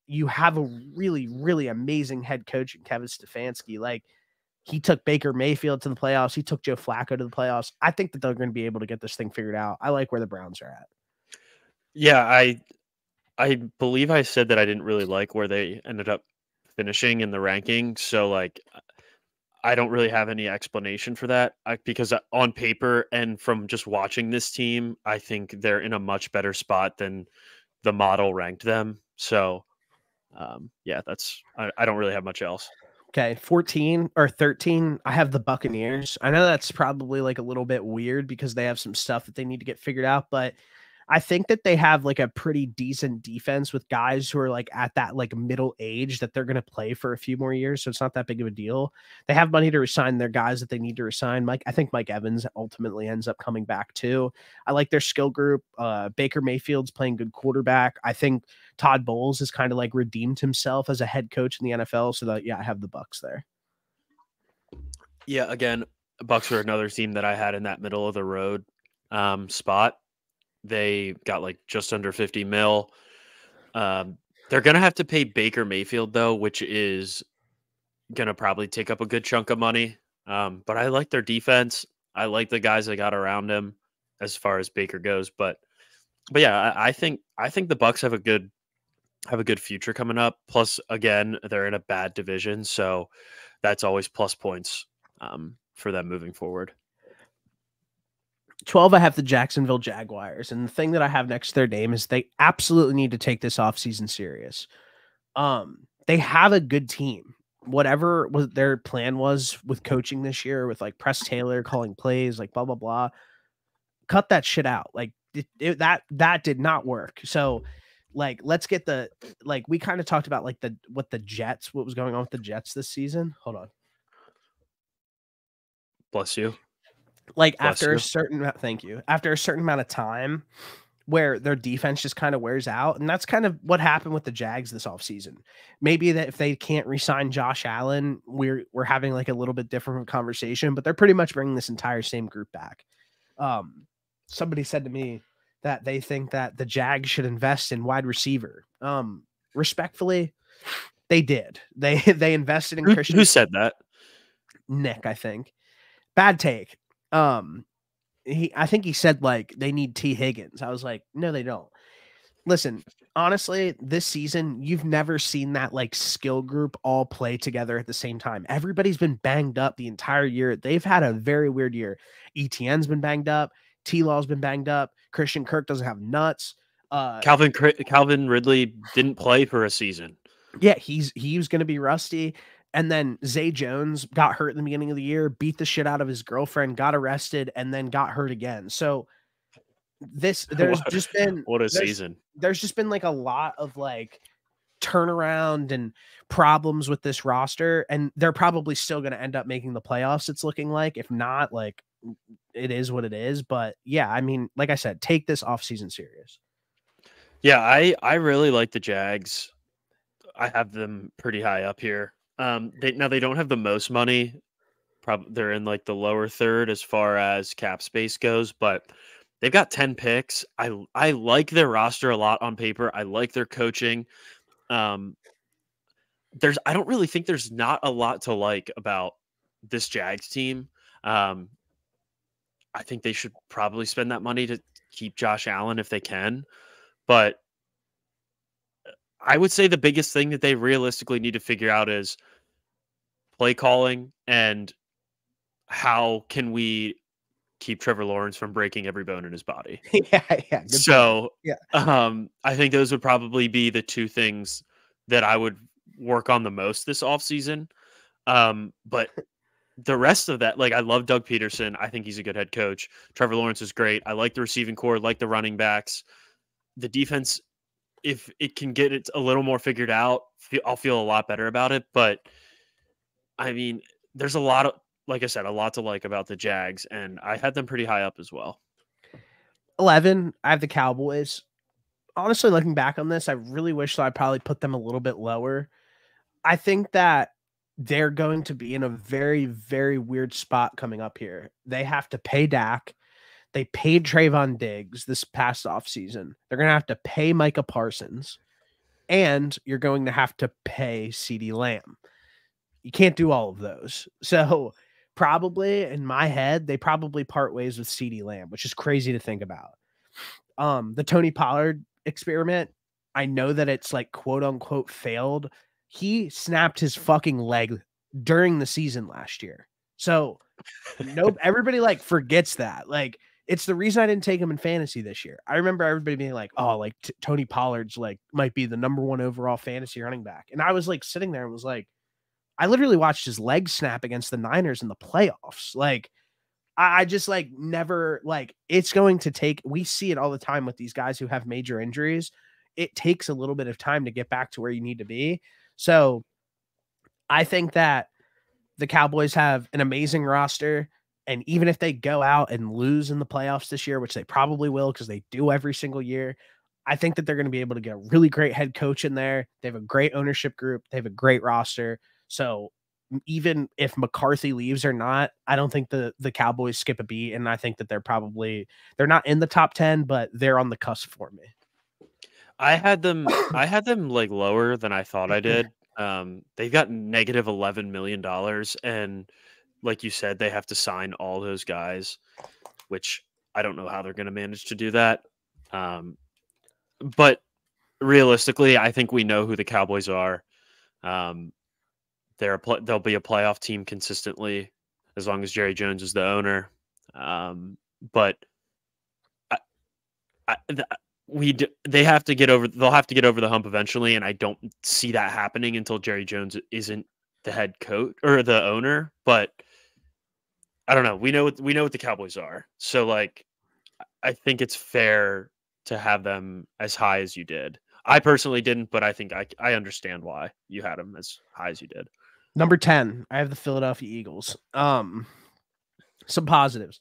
you have a really, really amazing head coach in Kevin Stefanski. Like he took Baker Mayfield to the playoffs. He took Joe Flacco to the playoffs. I think that they're going to be able to get this thing figured out. I like where the Browns are at. Yeah, I believe I said that I didn't really like where they ended up finishing in the ranking. So like I don't really have any explanation for that because on paper and from just watching this team, I think they're in a much better spot than the model ranked them. So yeah, I don't really have much else. Okay, 14 or 13, I have the Buccaneers. I know that's probably like a little bit weird because they have some stuff that they need to get figured out, but I think that they have like a pretty decent defense with guys who are like at that like middle age that they're going to play for a few more years. So it's not that big of a deal. They have money to resign their guys that they need to resign. I think Mike Evans ultimately ends up coming back too. I like their skill group. Baker Mayfield's playing good quarterback. I think Todd Bowles has kind of like redeemed himself as a head coach in the NFL. So that, yeah, I have the Bucs there. Yeah. Again, Bucs are another team that I had in that middle of the road spot. They got like just under 50 mil. They're going to have to pay Baker Mayfield though, which is going to probably take up a good chunk of money. But I like their defense. I like the guys they got around him as far as Baker goes. But yeah, I think the Bucs have a good future coming up. Plus, again, they're in a bad division, so that's always plus points for them moving forward. 12, I have the Jacksonville Jaguars. And the thing that I have next to their name is they absolutely need to take this offseason serious. They have a good team. Whatever their plan was with coaching this year, with like Press Taylor calling plays, like blah, blah, blah, cut that shit out. Like that did not work. So like, let's get we kind of talked about like what was going on with the Jets this season. Hold on. Bless you. Like after a certain amount of time where their defense just kind of wears out. And that's kind of what happened with the Jags this offseason. Maybe that if they can't re-sign Josh Allen, we're having like a little bit different conversation, but they're pretty much bringing this entire same group back. Somebody said to me, that they think that the Jags should invest in wide receiver. Respectfully, they did. They invested in Christian. Who said that? Nick, I think. Bad take. I think he said like they need T. Higgins. I was like, no, they don't. Listen, honestly, this season, you've never seen that like skill group all play together at the same time. Everybody's been banged up the entire year. They've had a very weird year. ETN's been banged up. T-Law's been banged up. Christian Kirk doesn't have nuts. Calvin Ridley didn't play for a season. Yeah, he was going to be rusty. And then Zay Jones got hurt in the beginning of the year, beat the shit out of his girlfriend, got arrested, and then got hurt again. So there's just been what a season. There's just been like a lot of like turnaround and problems with this roster, and they're probably still going to end up making the playoffs. It's looking like, if not, like it is what it is. But yeah, I mean, like I said, take this offseason serious. Yeah, I really like the Jags. I have them pretty high up here. They don't have the most money. Probably they're in like the lower third as far as cap space goes, but they've got 10 picks. I like their roster a lot on paper. I like their coaching. I don't really think there's not a lot to like about this Jags team. I think they should probably spend that money to keep Josh Allen if they can, but I would say the biggest thing that they realistically need to figure out is play calling and how can we keep Trevor Lawrence from breaking every bone in his body. Yeah. So yeah. I think those would probably be the two things that I would work on the most this offseason. But the rest of that, like I love Doug Peterson. I think he's a good head coach. Trevor Lawrence is great. I like the receiving core, like the running backs. The defense, if it can get it a little more figured out, I'll feel a lot better about it. But I mean, there's a lot of, like I said, a lot to like about the Jags, and I had them pretty high up as well. 11, I have the Cowboys. Honestly, looking back on this, I really wish that I probably put them a little bit lower. I think that they're going to be in a very, very weird spot coming up here. They have to pay Dak. They paid Trayvon Diggs this past offseason. They're going to have to pay Micah Parsons, and you're going to have to pay CeeDee Lamb. You can't do all of those. So probably in my head, they probably part ways with CeeDee Lamb, which is crazy to think about. The Tony Pollard experiment, I know that it's like quote unquote failed. He snapped his fucking leg during the season last year. So nope, everybody like forgets that. Like, it's the reason I didn't take him in fantasy this year. I remember everybody being like, oh, like Tony Pollard's like might be the number one overall fantasy running back. And I was like sitting there and was like, I literally watched his leg snap against the Niners in the playoffs. Like, I just like never, like, it's going to take, we see it all the time with these guys who have major injuries. It takes a little bit of time to get back to where you need to be. So I think that the Cowboys have an amazing roster. And even if they go out and lose in the playoffs this year, which they probably will because they do every single year, I think that they're going to be able to get a really great head coach in there. They have a great ownership group. They have a great roster. So even if McCarthy leaves or not, I don't think the Cowboys skip a beat. And I think that they're not in the top 10, but they're on the cusp for me. I had them like lower than I thought I did. They've got negative $11 million. And like you said, they have to sign all those guys, which I don't know how they're going to manage to do that. But realistically, I think we know who the Cowboys are. They'll be a playoff team consistently as long as Jerry Jones is the owner. But they'll have to get over the hump eventually, and I don't see that happening until Jerry Jones isn't the head coach or the owner. But I don't know. We know what the Cowboys are, so like I think it's fair to have them as high as you did. I personally didn't, but I think I understand why you had them as high as you did. Number 10, I have the Philadelphia Eagles. Some positives.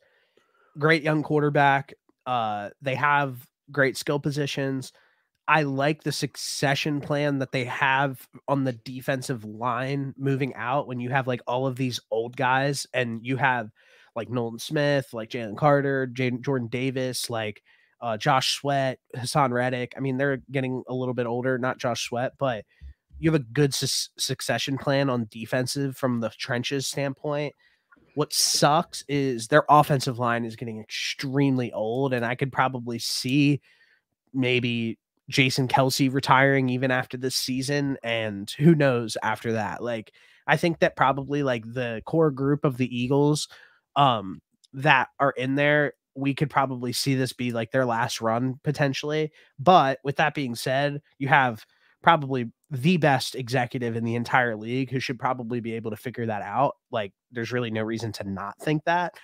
Great young quarterback. They have great skill positions. I like the succession plan that they have on the defensive line moving out when you have like all of these old guys and you have like Nolan Smith, like Jalen Carter, Jordan Davis, like Josh Sweat, Hassan Reddick. I mean, they're getting a little bit older, not Josh Sweat, but you have a good succession plan on defensive from the trenches standpoint. What sucks is their offensive line is getting extremely old, and I could probably see maybe Jason Kelce retiring even after this season, and who knows after that. Like, I think that probably like the core group of the Eagles that are in there, we could probably see this be like their last run potentially. But with that being said, you have probably the best executive in the entire league who should probably be able to figure that out. Like, there's really no reason to not think that.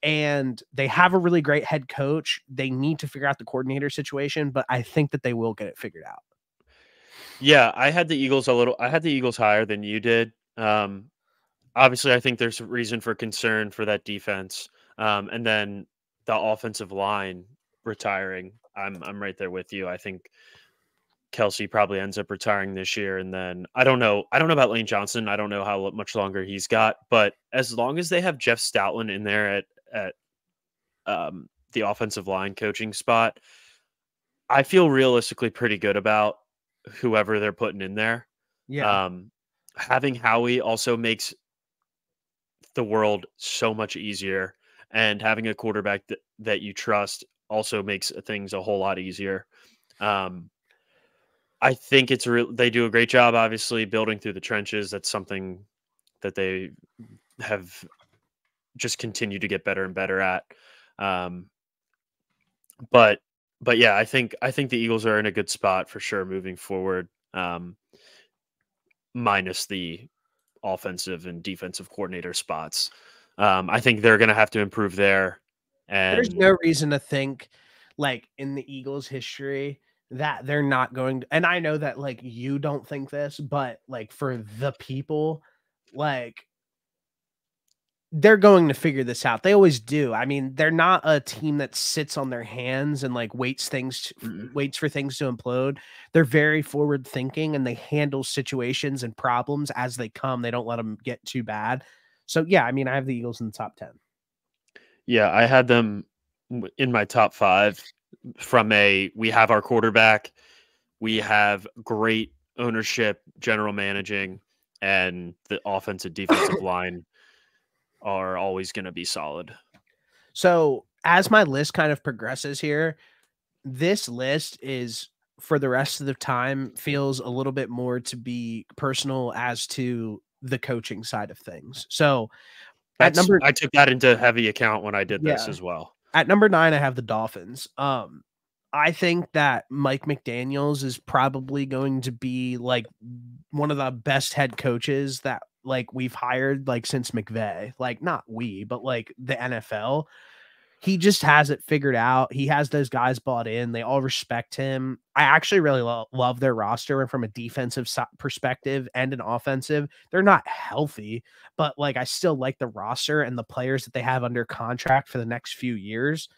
And they have a really great head coach. They need to figure out the coordinator situation, but I think that they will get it figured out. Yeah, I had the Eagles higher than you did. Obviously, I think there's a reason for concern for that defense. And then the offensive line retiring. I'm right there with you. I think Kelce probably ends up retiring this year, and then I don't know. I don't know about Lane Johnson. I don't know how much longer he's got. But as long as they have Jeff Stoutland in there at the offensive line coaching spot, I feel realistically pretty good about whoever they're putting in there. Yeah. Having Howie also makes the world so much easier, and having a quarterback that you trust also makes things a whole lot easier. I think they do a great job, obviously, building through the trenches. That's something that they have just continued to get better and better at. But yeah, I think the Eagles are in a good spot for sure moving forward. Minus the offensive and defensive coordinator spots. I think they're going to have to improve there. And there's no reason to think, like, in the Eagles' history that they're not going to, and I know that like you don't think this, but like for the people, like, they're going to figure this out. They always do. I mean, they're not a team that sits on their hands and like waits for things to implode. They're very forward thinking, and they handle situations and problems as they come. They don't let them get too bad. So yeah, I mean, I have the Eagles in the top 10. Yeah, I had them in my top 5 we have our quarterback, we have great ownership, general managing, and the offensive defensive line are always going to be solid. So as my list kind of progresses here, this list is for the rest of the time feels a little bit more to be personal as to the coaching side of things. So I took that into heavy account when I did this as well. At number 9, I have the Dolphins. I think that Mike McDaniels is probably going to be like one of the best head coaches that like we've hired like since McVay. Like, not we, but like the NFL. He just has it figured out. He has those guys bought in. They all respect him. I actually really love their roster, and from a defensive perspective and an offensive, they're not healthy, but like I still like the roster and the players that they have under contract for the next few years.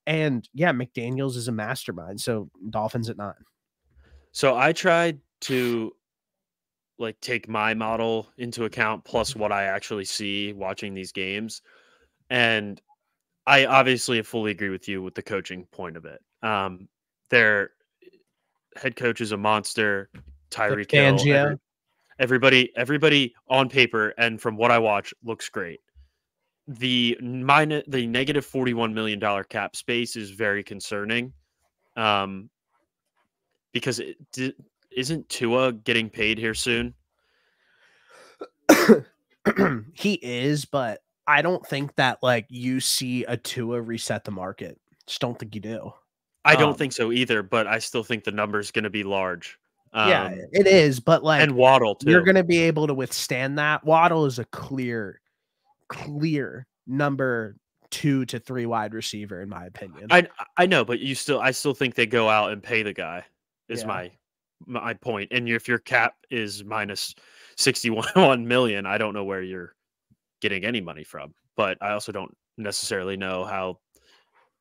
And yeah, McDaniels is a mastermind. So Dolphins at 9. So I tried to like take my model into account plus what I actually see watching these games, and I obviously fully agree with you with the coaching point of it. Their head coach is a monster. Tyreek Hill. Everybody on paper and from what I watch looks great. The negative $41 million cap space is very concerning. Because isn't Tua getting paid here soon? He is, but I don't think that like you see a Tua reset the market. Just don't think you do. I don't think so either, but I still think the number is going to be large. Yeah, it is, but like, and Waddle too. You're going to be able to withstand that. Waddle is a clear number 2 to 3 wide receiver in my opinion. I know, but I still think they go out and pay the guy. Is my point. And if your cap is minus 61 million, I don't know where you're getting any money from. But I also don't necessarily know how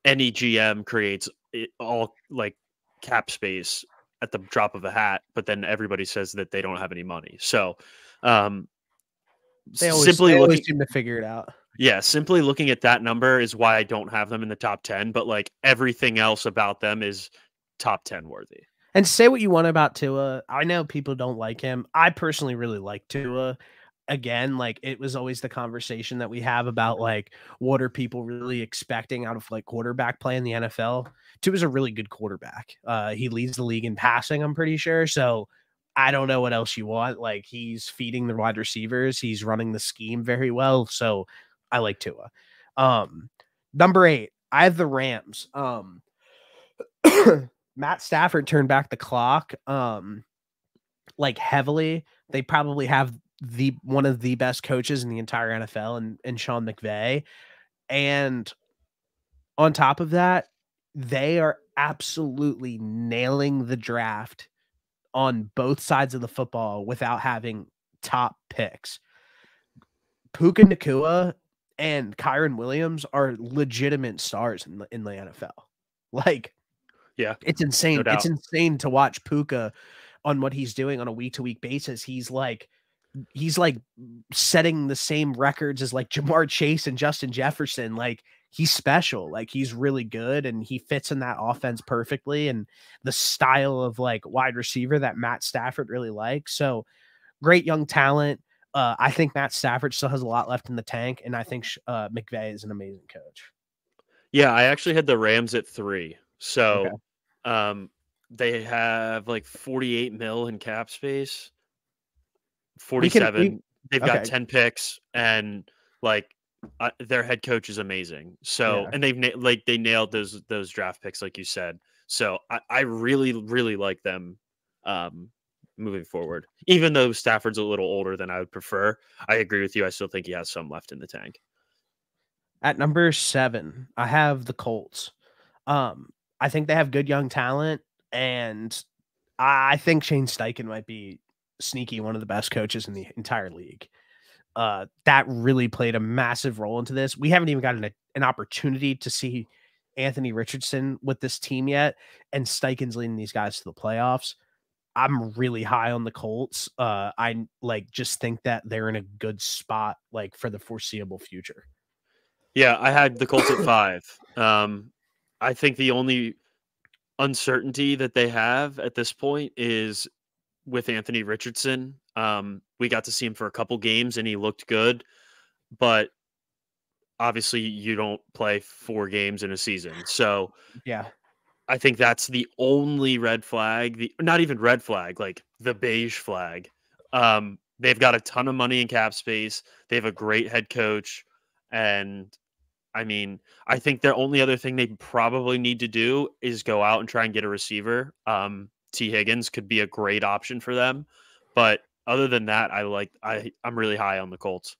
any GM creates it all like cap space at the drop of a hat, but then everybody says that they don't have any money. So they always seem to figure it out. Yeah, simply looking at that number is why I don't have them in the top 10, but like everything else about them is top 10 worthy. And say what you want about Tua. I know people don't like him. I personally really like Tua. Again, like it was always the conversation that we have about like what are people really expecting out of like quarterback play in the NFL. Tua's a really good quarterback. He leads the league in passing, I'm pretty sure. So I don't know what else you want. Like he's feeding the wide receivers, he's running the scheme very well. So I like Tua. Um, Number 8, I have the Rams. Matt Stafford turned back the clock like heavily. They probably have the one of the best coaches in the entire NFL and Sean McVay. And on top of that, they are absolutely nailing the draft on both sides of the football without having top picks. Puka Nacua and Kyron Williams are legitimate stars in the NFL. Like, Yeah, it's no insane. It's doubt. insane to watch Puka on what he's doing on a week-to-week basis. He's like setting the same records as like Jamar Chase and Justin Jefferson. Like he's special. Like he's really good and he fits in that offense perfectly and the style of like wide receiver that Matt Stafford really likes. So great young talent. I think Matt Stafford still has a lot left in the tank, and I think McVay is an amazing coach. Yeah, I actually had the Rams at 3. Okay. So they have like 48 mil in cap space. 47. They've got Okay. 10 picks, and like their head coach is amazing. So, Yeah. and they nailed those draft picks, like you said. So I really, really like them moving forward. Even though Stafford's a little older than I would prefer, I agree with you. I still think he has some left in the tank. At number 7, I have the Colts. I think they have good young talent, and I think Shane Steichen might be sneaky one of the best coaches in the entire league. That really played a massive role into this. We haven't even gotten an opportunity to see Anthony Richardson with this team yet, and Steichen's leading these guys to the playoffs. I'm really high on the Colts. I like just think that they're in a good spot, like for the foreseeable future. Yeah, I had the Colts at 5. I think the only uncertainty that they have at this point is with Anthony Richardson. We got to see him for a couple games and he looked good, but obviously you don't play 4 games in a season. So Yeah. I think that's the only red flag, not even red flag, like the beige flag. They've got a ton of money in cap space. They have a great head coach. And I mean, I think the only other thing they probably need to do is go out and try and get a receiver. T. Higgins could be a great option for them. But other than that, I'm really high on the Colts.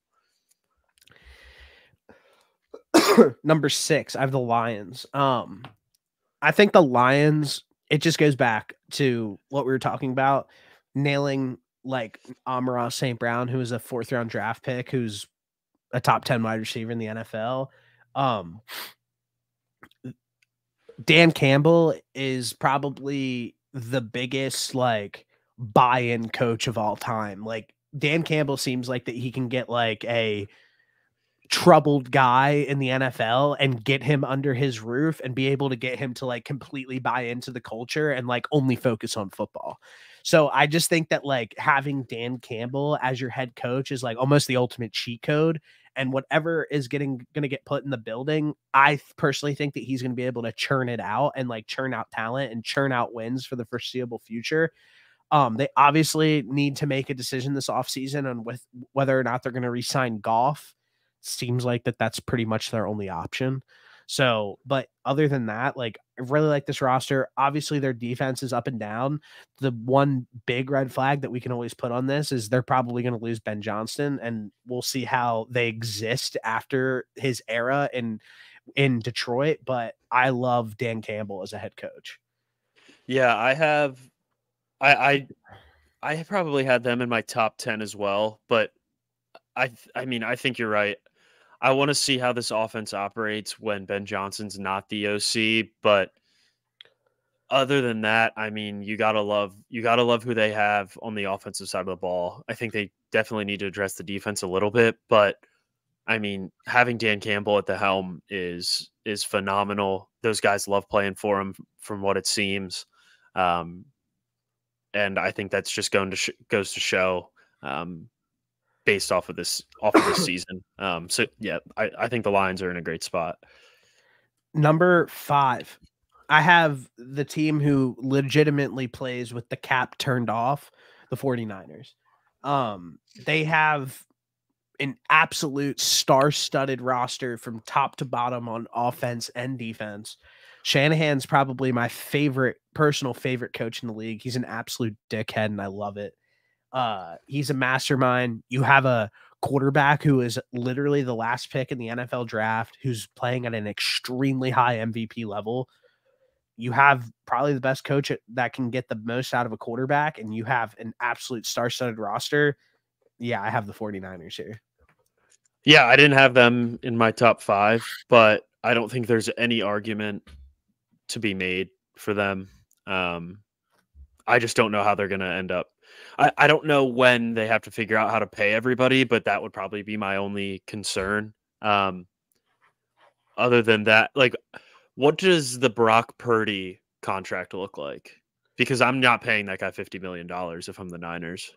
Number 6, I have the Lions. I think the Lions, it just goes back to what we were talking about, nailing like Amon-Ra St. Brown, who is a 4th round draft pick, who's a top 10 wide receiver in the NFL. Dan Campbell is probably the biggest like buy-in coach of all time. Like Dan Campbell seems like that he can get like a troubled guy in the NFL and get him under his roof and be able to get him to like completely buy into the culture and like only focus on football. So I just think that like having Dan Campbell as your head coach is like almost the ultimate cheat code. And whatever is going to get put in the building, I personally think that he's going to be able to churn it out and like churn out talent and churn out wins for the foreseeable future. They obviously need to make a decision this offseason on with whether or not they're going to re-sign Goff. Seems like that's pretty much their only option. So, but other than that, like I really like this roster. Obviously, their defense is up and down. The one big red flag that we can always put on this is they're probably going to lose Ben Johnston, and we'll see how they exist after his era in Detroit. But I love Dan Campbell as a head coach. Yeah, I probably had them in my top 10 as well, but I mean, I think you're right. I want to see how this offense operates when Ben Johnson's not the OC, but other than that, I mean, you gotta love who they have on the offensive side of the ball. I think they definitely need to address the defense a little bit, but I mean, having Dan Campbell at the helm is phenomenal. Those guys love playing for him, from what it seems, and I think that's just goes to show, based off of this season. So yeah, I think the Lions are in a great spot. Number 5, I have the team who legitimately plays with the cap turned off, the 49ers. They have an absolute star-studded roster from top to bottom on offense and defense. Shanahan's probably my personal favorite coach in the league. He's an absolute dickhead, and I love it. He's a mastermind. You have a quarterback who is literally the last pick in the NFL draft, who's playing at an extremely high MVP level. You have probably the best coach that can get the most out of a quarterback, and you have an absolute star-studded roster. Yeah, I have the 49ers here. Yeah, I didn't have them in my top 5, but I don't think there's any argument to be made for them. I just don't know how they're going to end up. I don't know when they have to figure out how to pay everybody, but that would probably be my only concern. Other than that, like, what does the Brock Purdy contract look like? Because I'm not paying that guy $50 million if I'm the Niners.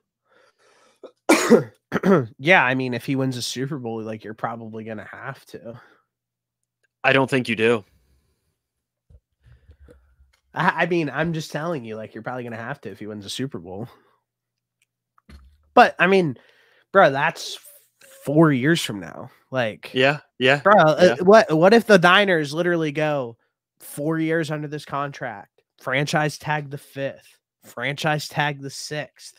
Yeah, I mean, if he wins a Super Bowl, like, you're probably going to have to. I don't think you do. I mean, I'm just telling you, like, you're probably going to have to if he wins a Super Bowl. But, I mean, bro, that's 4 years from now. Like, yeah. Bro, yeah. What if the Niners literally go 4 years under this contract, franchise tag the 5th, franchise tag the 6th,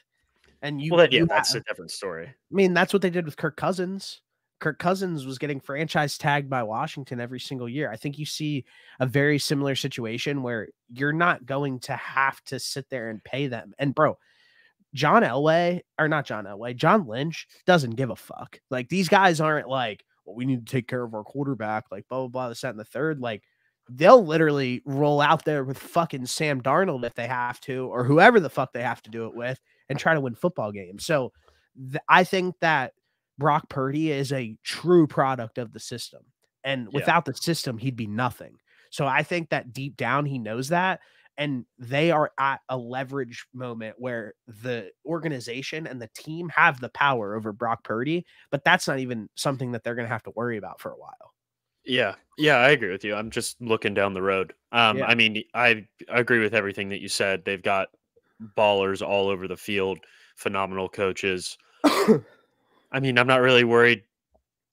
and that's a different story. I mean, that's what they did with Kirk Cousins. Kirk Cousins was getting franchise tagged by Washington every single year. I think you see a very similar situation where you're not going to have to sit there and pay them. And bro, John Lynch doesn't give a fuck. Like, these guys aren't like, well, we need to take care of our quarterback, like blah, blah, blah, this, that, and the third. Like, they'll literally roll out there with fucking Sam Darnold if they have to, or whoever the fuck they have to do it with, and try to win football games. So I think that Brock Purdy is a true product of the system. And without the system, he'd be nothing. So I think that deep down, he knows that. And they are at a leverage moment where the organization and the team have the power over Brock Purdy, but that's not even something that they're going to have to worry about for a while. Yeah, I agree with you. I'm just looking down the road. I mean, I agree with everything that you said. They've got ballers all over the field, phenomenal coaches. I mean, I'm not really worried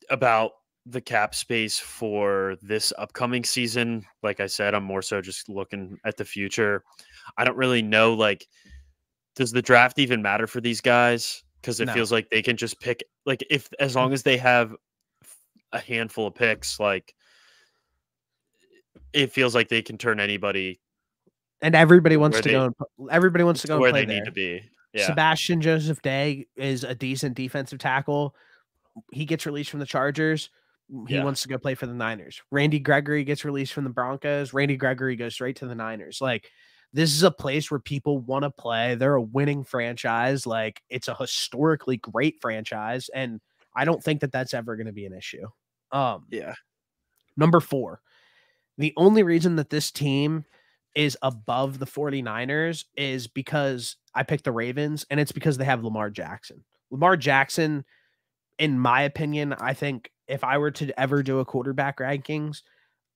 about the cap space for this upcoming season. Like I said, I'm more so just looking at the future. I don't really know, like, does the draft even matter for these guys? Because it feels like they can just pick, like, as long as they have a handful of picks, like, it feels like they can turn anybody. And everybody wants to go. Everybody wants to go where and play they need to be. Yeah. Sebastian Joseph Day is a decent defensive tackle. He gets released from the Chargers. He wants to go play for the Niners. Randy Gregory gets released from the Broncos. Randy Gregory goes straight to the Niners. Like, this is a place where people want to play. They're a winning franchise. Like, it's a historically great franchise. And I don't think that that's ever going to be an issue. Number 4, the only reason that this team is above the 49ers is because I picked the Ravens, and it's because they have Lamar Jackson. Lamar Jackson, in my opinion, I think if I were to ever do a quarterback rankings,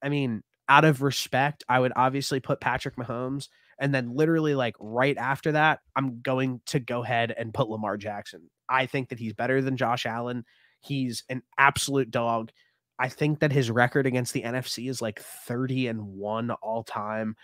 I mean, out of respect, I would obviously put Patrick Mahomes. And then literally, like, right after that, I'm going to go ahead and put Lamar Jackson. I think that he's better than Josh Allen. He's an absolute dog. I think that his record against the NFC is like 30-1 all time.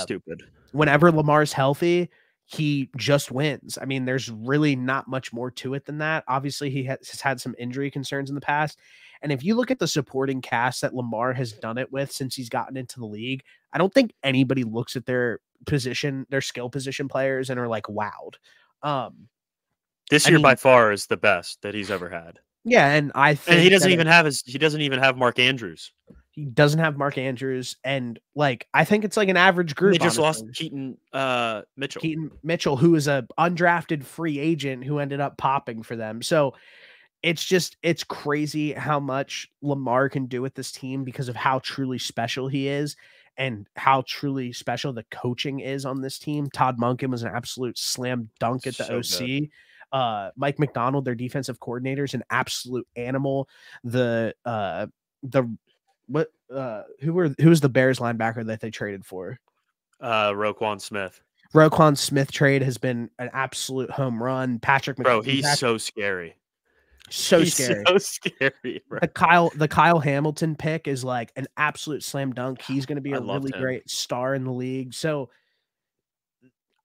Stupid. Whenever Lamar's healthy, he just wins. I mean, there's really not much more to it than that. Obviously, he has had some injury concerns in the past. And if you look at the supporting cast that Lamar has done it with since he's gotten into the league, I don't think anybody looks at their position, their skill position players, and are like, wowed. This year by far is the best that he's ever had. Yeah, and I think he doesn't even have Mark Andrews. He doesn't have Mark Andrews, and like, I think it's like an average group. They just lost Keaton Mitchell. Keaton Mitchell, who is a undrafted free agent who ended up popping for them. So it's crazy how much Lamar can do with this team because of how truly special he is and how truly special the coaching is on this team. Todd Monken was an absolute slam dunk at the So good. OC. Mike McDonald, their defensive coordinator, is an absolute animal. The who's the Bears linebacker that they traded for? Roquan Smith. Roquan Smith trade has been an absolute home run. Bro, he's so scary. He's scary. So scary. Bro. The Kyle Hamilton pick is like an absolute slam dunk. He's going to be a really great star in the league. So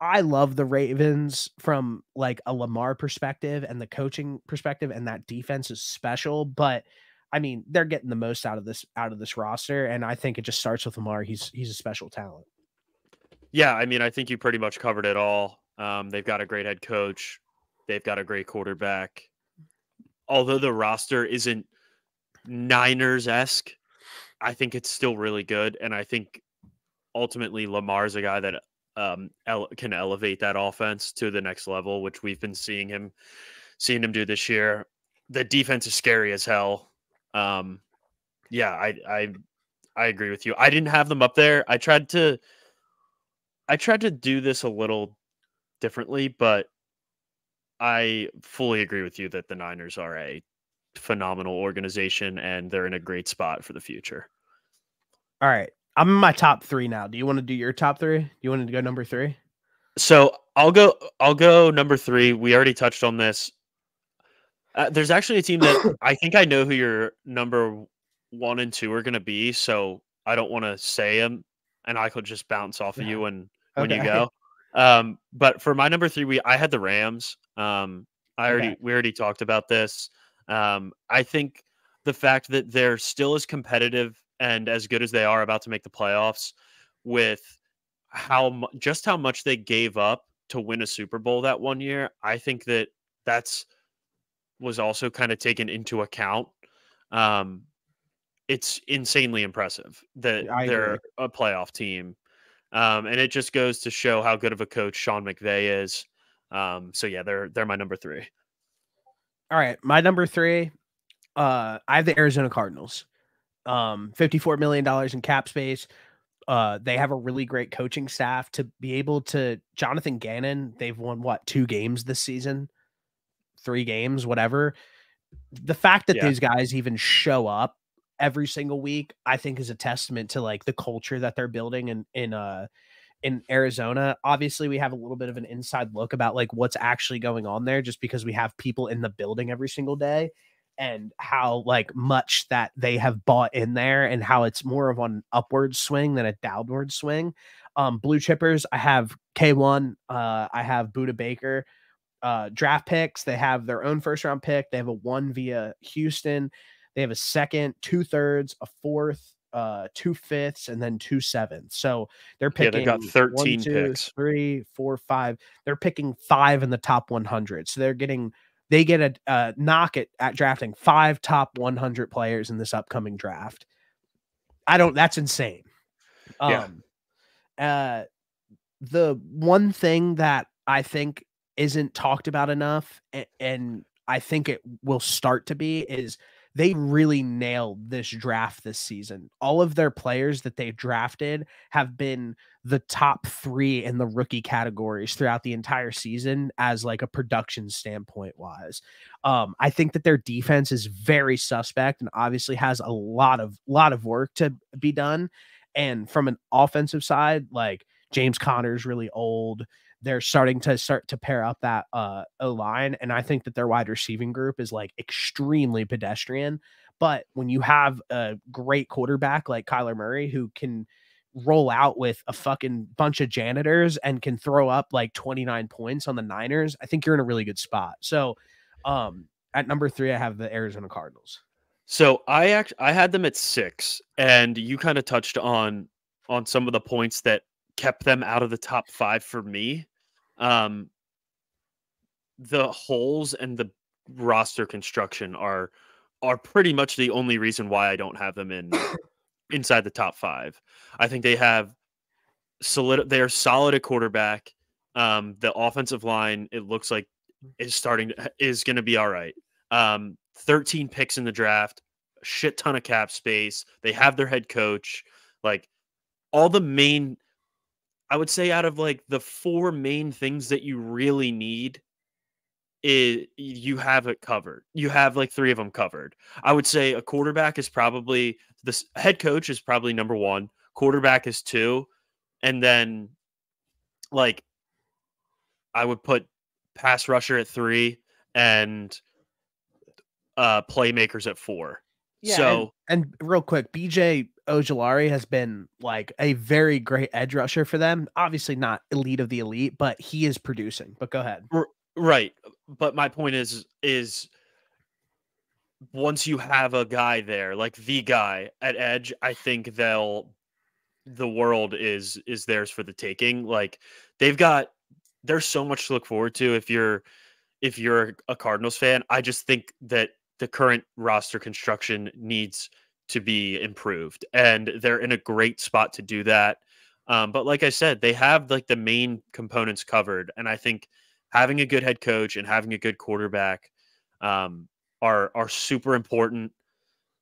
I love the Ravens from like a Lamar perspective and the coaching perspective, and that defense is special. But I mean, they're getting the most out of this roster, and I think it just starts with Lamar. He's a special talent. Yeah, I mean, I think you pretty much covered it all. They've got a great head coach. They've got a great quarterback. Although the roster isn't Niners-esque, I think it's still really good. And I think ultimately Lamar's a guy that can elevate that offense to the next level, which we've been seeing him do this year. The defense is scary as hell. Yeah, I agree with you. I didn't have them up there. I tried to do this a little differently, but I fully agree with you that the Niners are a phenomenal organization and they're in a great spot for the future. All right. I'm in my top 3 now. Do you want to do your top 3? Do you want to go number 3? So I'll go number 3. We already touched on this. There's actually a team that I think I know who your number 1 and 2 are going to be. So I don't want to say them, and I could just bounce off of you when you go. But for my number 3, I had the Rams. We already talked about this. I think the fact that they're still as competitive and as good as they are about to make the playoffs, with how much they gave up to win a Super Bowl that one year, I think that's was also kind of taken into account. It's insanely impressive that they're a playoff team. And it just goes to show how good of a coach Sean McVay is. So yeah, they're my number 3. All right. My number 3, I have the Arizona Cardinals. $54 million in cap space. They have a really great coaching staff to be able to. Jonathan Gannon, they've won 2 games this season, 3 games, whatever. The fact that these guys even show up every single week, I think, is a testament to like the culture that they're building in Arizona. Obviously, we have a little bit of an inside look about like what's actually going on there, just because we have people in the building every single day, and how like much that they have bought in there, and how it's more of an upward swing than a downward swing. Blue chippers, I have K1, I have Budda Baker. Draft picks, they have their own first round pick. They have a 1 via Houston. They have a 2nd, 2/3, a 4th, 2 5ths, and then 2 7ths. So they're picking. They've got 13 1, 2, picks. 3, 4, 5. They're picking 5 in the top 100. So they get a knock at drafting 5 top 100 players in this upcoming draft. That's insane. The one thing that I think isn't talked about enough, and I think it will start to be, is they really nailed this draft this season. All of their players that they've drafted have been the top 3 in the rookie categories throughout the entire season, as like a production standpoint wise. I think that their defense is very suspect and obviously has a lot of work to be done. And from an offensive side, like James Conner's really old. They're starting to pair up that O-line, and I think that their wide receiving group is like extremely pedestrian. But when you have a great quarterback like Kyler Murray, who can roll out with a fucking bunch of janitors and can throw up like 29 points on the Niners, I think you're in a really good spot. So at number 3, I have the Arizona Cardinals. So I had them at 6, and you kind of touched on some of the points that kept them out of the top 5 for me. The holes and the roster construction are pretty much the only reason why I don't have them inside the top 5. I think they have they are solid at quarterback. The offensive line, it looks like, is going to be all right. 13 picks in the draft, a shit ton of cap space. They have their head coach. Like, all the main, I would say, out of like the 4 main things that you really need, you have it covered. You have like 3 of them covered. I would say a quarterback is probably, this head coach is probably number 1, quarterback is 2, and then like I would put pass rusher at 3 and playmakers at 4. Yeah, So and real quick, BJ Ojulari has been like a very great edge rusher for them. Obviously not elite of the elite, but he is producing. But go ahead. right, but my point is once you have a guy there, like the guy at edge, I think the world is theirs for the taking. Like, there's so much to look forward to if you're a Cardinals fan. I just think that the current roster construction needs to be improved, and they're in a great spot to do that. But like I said, they have like the main components covered, and I think having a good head coach and having a good quarterback are super important.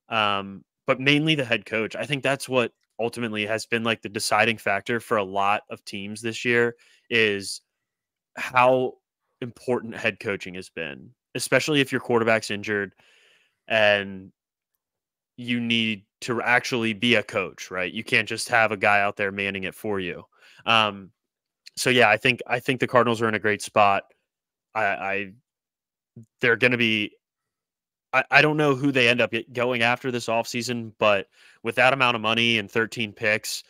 But mainly the head coach. I think that's what ultimately has been like the deciding factor for a lot of teams this year, is how important head coaching has been, especially if your quarterback's injured and you need to actually be a coach, right? You can't just have a guy out there manning it for you. So yeah, I think the Cardinals are in a great spot. They're going to be, I don't know who they end up going after this offseason, but with that amount of money and 13 picks,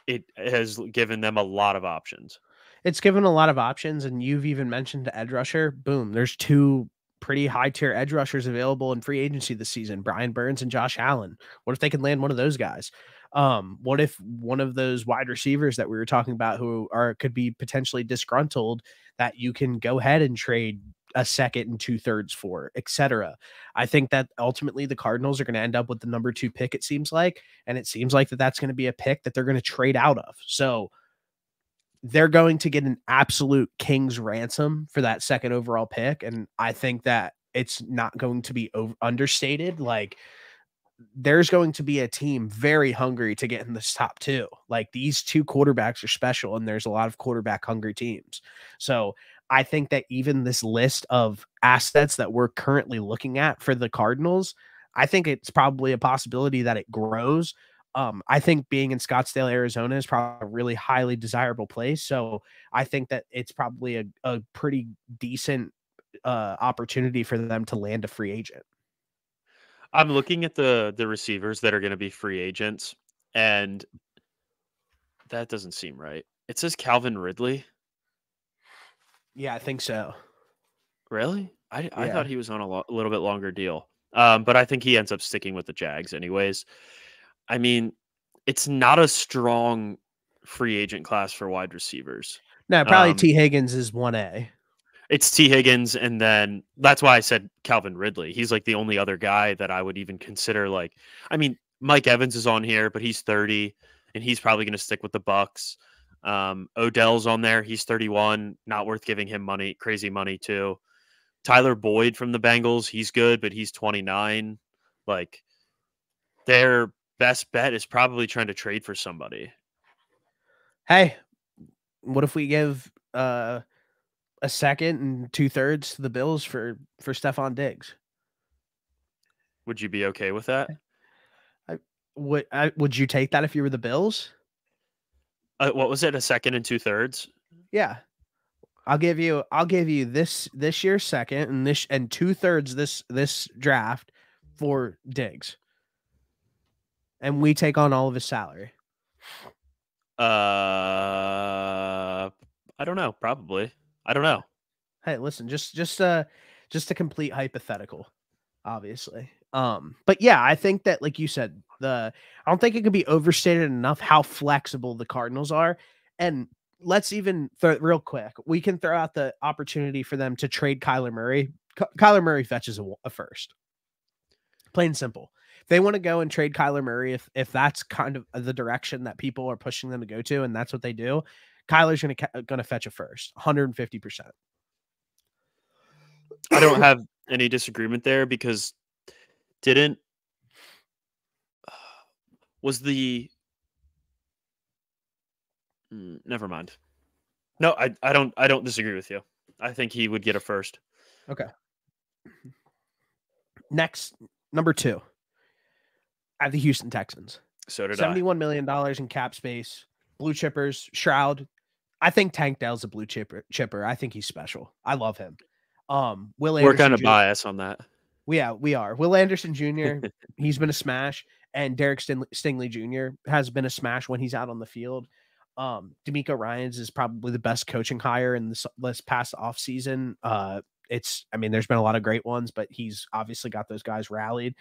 it has given them a lot of options. It's given a lot of options, and you've even mentioned the edge rusher. Boom, there's 2 pretty high tier edge rushers available in free agency this season, Brian Burns and Josh Allen. What if they can land one of those guys? What if one of those wide receivers that we were talking about who could be potentially disgruntled, that you can go ahead and trade a second and 2/3 for, etc. I think that ultimately the Cardinals are going to end up with the number 2 pick, it seems like, and it seems like that's going to be a pick that they're going to trade out of. So they're going to get an absolute king's ransom for that second overall pick. And I think that it's not going to be understated. Like, there's going to be a team very hungry to get in this top 2. Like, these 2 quarterbacks are special, and there's a lot of quarterback hungry teams. So I think that even this list of assets that we're currently looking at for the Cardinals, I think it's probably a possibility that it grows. I think being in Scottsdale, Arizona is probably a really highly desirable place. So I think that it's probably a pretty decent opportunity for them to land a free agent. I'm looking at the receivers that are going to be free agents, and that doesn't seem right. It says Calvin Ridley. Yeah, I think so. Really? I Yeah. thought he was on a little bit longer deal. But I think he ends up sticking with the Jags anyways. I mean, it's not a strong free agent class for wide receivers. No, probably T. Higgins is 1A. It's T. Higgins, and then that's why I said Calvin Ridley. He's like the only other guy that I would even consider. Like, I mean, Mike Evans is on here, but he's 30, and he's probably going to stick with the Bucs. Odell's on there. He's 31. Not worth giving him money, crazy money too. Tyler Boyd from the Bengals, he's good, but he's 29. Like, their best bet is probably trying to trade for somebody. Hey, what if we give a second and 2/3 to the Bills for Stephon Diggs? Would you be okay with that? Would you take that if you were the Bills? What was it? A second and 2/3? Yeah. I'll give you this year's second and 2/3 this draft for Diggs. And we take on all of his salary. I don't know. Probably. I don't know. Hey, listen, just a complete hypothetical, obviously. But yeah, I think that, like you said, I don't think it can be overstated enough how flexible the Cardinals are. And let's even real quick, we can throw out the opportunity for them to trade Kyler Murray. Kyler Murray fetches a first. Plain and simple. If they want to go and trade Kyler Murray, if that's kind of the direction that people are pushing them to go to, and that's what they do, Kyler's going to fetch a first, 150%. I don't have any disagreement there, because Didn't was the never mind. No, I don't disagree with you. I think he would get a first. Okay. Next, number 2. I have the Houston Texans. So did $71 million in cap space. Blue chippers, Shroud. I think Tank Dell's a blue chipper. I think he's special. I love him. Will Anderson. We're kind of biased on that. Yeah, we are. Will Anderson Jr. He's been a smash, and Derek Stingley Jr. has been a smash when he's out on the field. D'Amico Ryans is probably the best coaching hire in this past offseason. There's been a lot of great ones, but he's obviously got those guys rallied.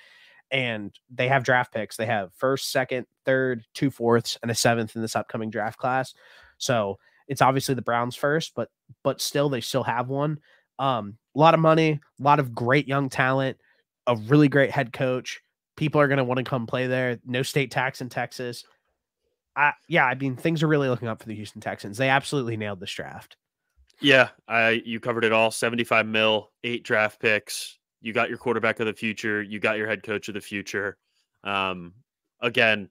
And they have draft picks. They have 1st, 2nd, 3rd, 2 4ths, and a 7th in this upcoming draft class. So it's obviously the Browns first, but still, they still have one. A lot of money, a lot of great young talent, a really great head coach. People are going to want to come play there. No state tax in Texas. Things are really looking up for the Houston Texans. They absolutely nailed this draft. Yeah, you covered it all. 75 mil, 8 draft picks. You got your quarterback of the future. You got your head coach of the future. Again,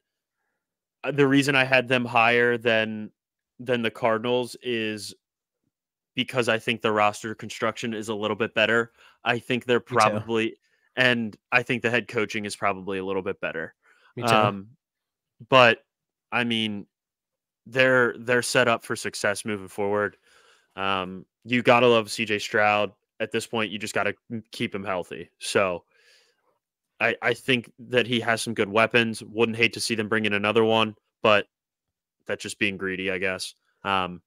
the reason I had them higher than the Cardinals is because I think the roster construction is a little bit better. I think they're probably, and I think the head coaching is probably a little bit better. Me too. But I mean, they're set up for success moving forward. You gotta love CJ Stroud. At this point, you just got to keep him healthy. So I think that he has some good weapons. Wouldn't hate to see them bring in another one, but that's just being greedy, I guess. I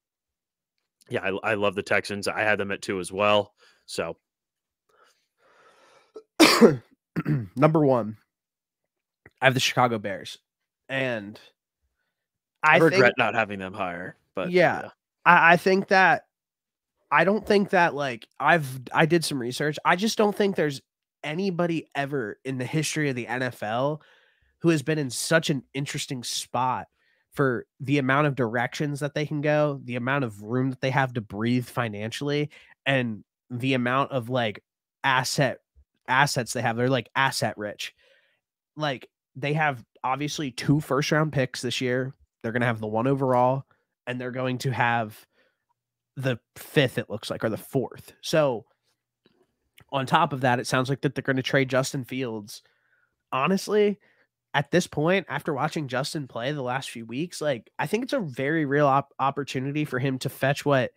love the Texans. I had them at 2 as well. So number 1, I have the Chicago Bears, and I regret not having them higher. But yeah. I think that. I don't think that I did some research. I just don't think there's anybody ever in the history of the NFL who has been in such an interesting spot for the amount of directions that they can go, the amount of room that they have to breathe financially, and the amount of assets they have. They're asset rich. They have obviously 2 first-round picks this year. They're going to have the 1 overall, and they're going to have the 5th, it looks like, or the 4th. So on top of that, it sounds like that they're going to trade Justin Fields. Honestly, at this point, after watching Justin play the last few weeks, I think it's a very real opportunity for him to fetch what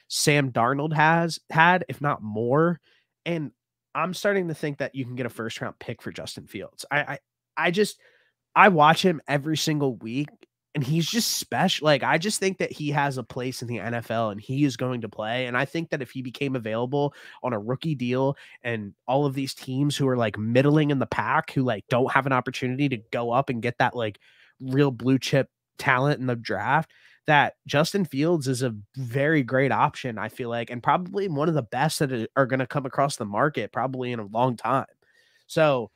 Sam Darnold has had, if not more. And I'm starting to think that you can get a 1st-round pick for Justin Fields. I watch him every single week, and he's just special. I just think that he has a place in the NFL, and he is going to play. And I think that if he became available on a rookie deal, and all of these teams who are middling in the pack, who don't have an opportunity to go up and get that real blue chip talent in the draft, that Justin Fields is a very great option, I feel like, and probably one of the best that are going to come across the market probably in a long time. So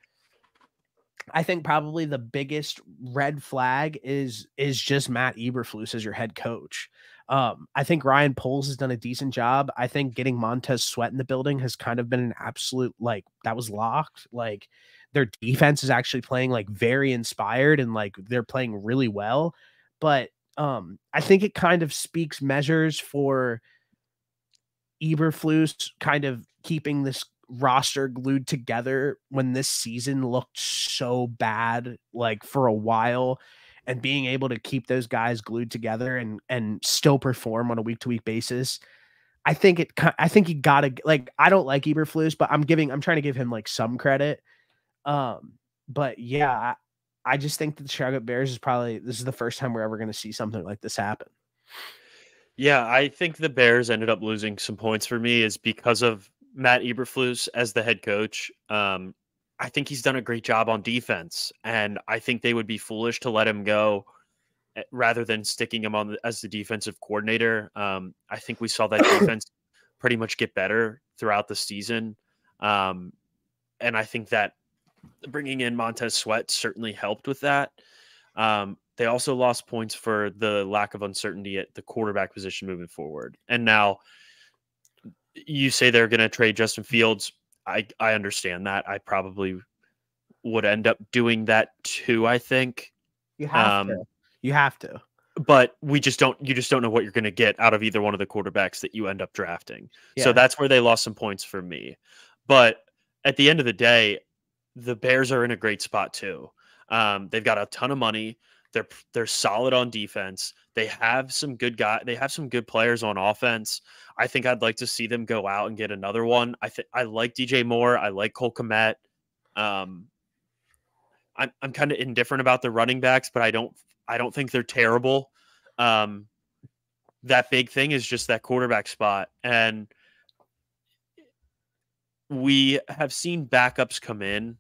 I think probably the biggest red flag is just Matt Eberflus as your head coach. I think Ryan Poles has done a decent job. I think getting Montez Sweat in the building has kind of been an absolute, that was locked. Their defense is actually playing very inspired, and they're playing really well. But I think it kind of speaks measures for Eberflus kind of keeping this roster glued together when this season looked so bad for a while, and being able to keep those guys glued together and still perform on a week-to-week basis. I think you gotta I don't like Eberflus, but I'm trying to give him some credit. But yeah, I just think that the Chicago Bears this is the first time we're ever going to see something like this happen. Yeah, I think the Bears ended up losing some points for me is because of Matt Eberflus as the head coach. I think he's done a great job on defense, and I think they would be foolish to let him go rather than sticking him on as the defensive coordinator. I think we saw that defense pretty much get better throughout the season. And I think that bringing in Montez Sweat certainly helped with that. They also lost points for the lack of uncertainty at the quarterback position moving forward. And now you say they're going to trade Justin Fields. I understand that. I probably would end up doing that too, I think. You have to. You have to. But you just don't know what you're going to get out of either one of the quarterbacks that you end up drafting. Yeah. So that's where they lost some points for me. But at the end of the day, the Bears are in a great spot too. They've got a ton of money. They're solid on defense. They have some good They have some good players on offense. I think I'd like to see them go out and get another one. I like DJ Moore. I like Cole Kmet. I'm kind of indifferent about the running backs, but I don't think they're terrible. That big thing is just that quarterback spot. And we have seen backups come in,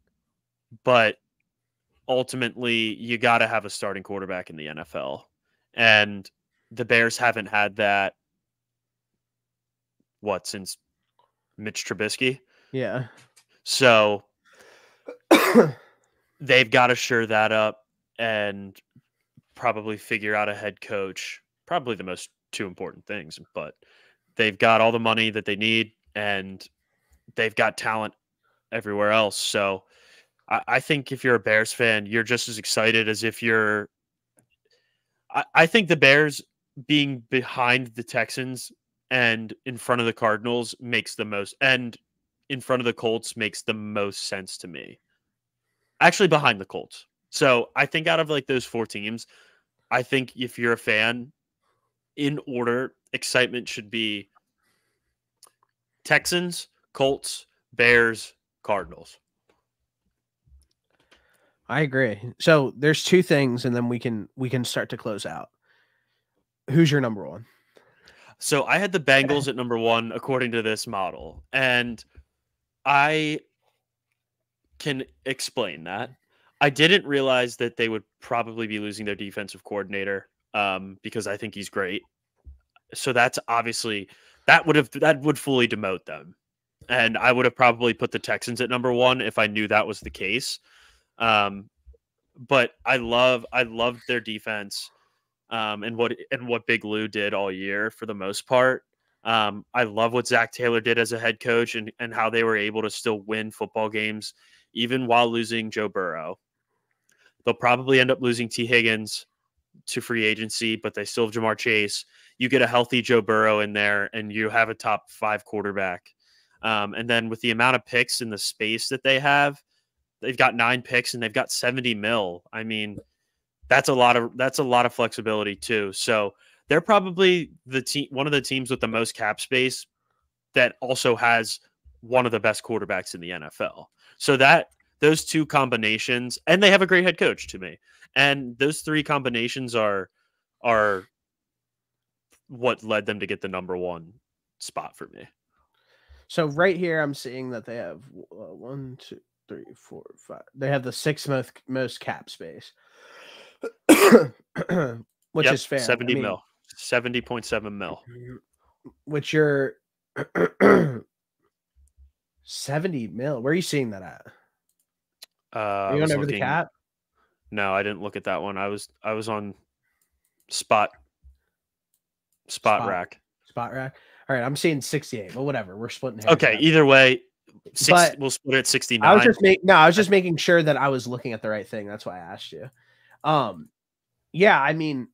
but ultimately you got to have a starting quarterback in the NFL. And the Bears haven't had that, since Mitch Trubisky? Yeah. So they've got to shore that up and probably figure out a head coach. Probably the most two important things, but they've got all the money that they need and they've got talent everywhere else. So I think if you're a Bears fan, you're just as excited as if you're. I think the Bears being behind the Texans and in front of the Cardinals makes the most, and in front of the Colts makes the most sense to me. Actually, behind the Colts. So I think out of like those four teams, I think if you're a fan, in order, excitement should be Texans, Colts, Bears, Cardinals. I agree. So there's two things, and then we can start to close out. Who's your number one? So I had the Bengals at number one according to this model, and I can explain that. I didn't realize that they would probably be losing their defensive coordinator because I think he's great. So that's obviously that would fully demote them, and I would have probably put the Texans at number one if I knew that was the case. But I loved their defense and what Big Lou did all year for the most part. I love what Zach Taylor did as a head coach and how they were able to still win football games even while losing Joe Burrow. They'll probably end up losing T. Higgins to free agency, but they still have Jamar Chase. You get a healthy Joe Burrow in there, and you have a top 5 quarterback. And then with the amount of picks and the space that they have, they've got 9 picks and they've got $70 million. I mean, that's a lot of flexibility too. So they're probably one of the teams with the most cap space that also has one of the best quarterbacks in the NFL. So those two combinations, and they have a great head coach to me. And those 3 combinations are what led them to get the number one spot for me. So right here, I'm seeing that they have 1, 2, 3, 4, 5. They have the 6th most cap space, which is fair. 70 mil, 70.7 mil. Which you're 70 mil. Where are you seeing that at? Are you on over the cap? No, I didn't look at that one. I was on Spot Rack. Spot Rack. All right, I'm seeing 68, but whatever. We're splitting hairs. Okay, either way, we'll split it at 69. I was just making sure that I was looking at the right thing. That's why I asked you. Yeah, I mean,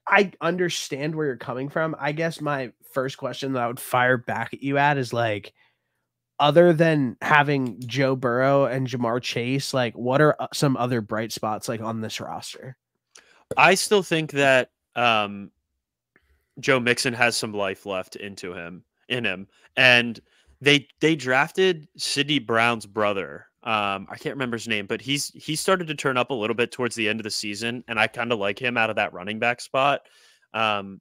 I understand where you're coming from. I guess my first question that I would fire back at you at is like, other than having Joe Burrow and Jamar Chase, like what are some other bright spots like on this roster? I still think that Joe Mixon has some life left in him. And they drafted Sidney Brown's brother. I can't remember his name, but he started to turn up a little bit towards the end of the season, and I kind of like him out of that running back spot. I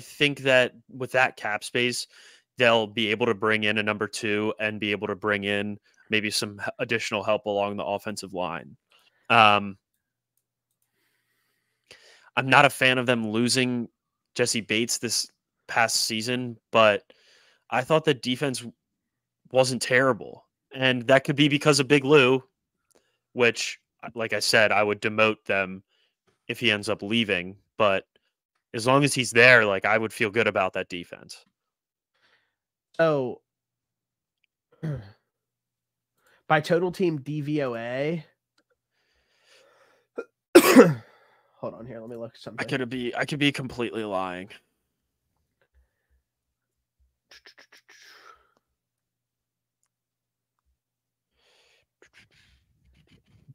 think that with that cap space, they'll be able to bring in a number 2 and be able to bring in maybe some additional help along the offensive line. I'm not a fan of them losing Jesse Bates this past season, but I thought the defense wasn't terrible. And that could be because of Big Lou, which, like I said, I would demote them if he ends up leaving. But as long as he's there, like I would feel good about that defense. So By total team DVOA. Hold on here. Let me look at something. I could be completely lying.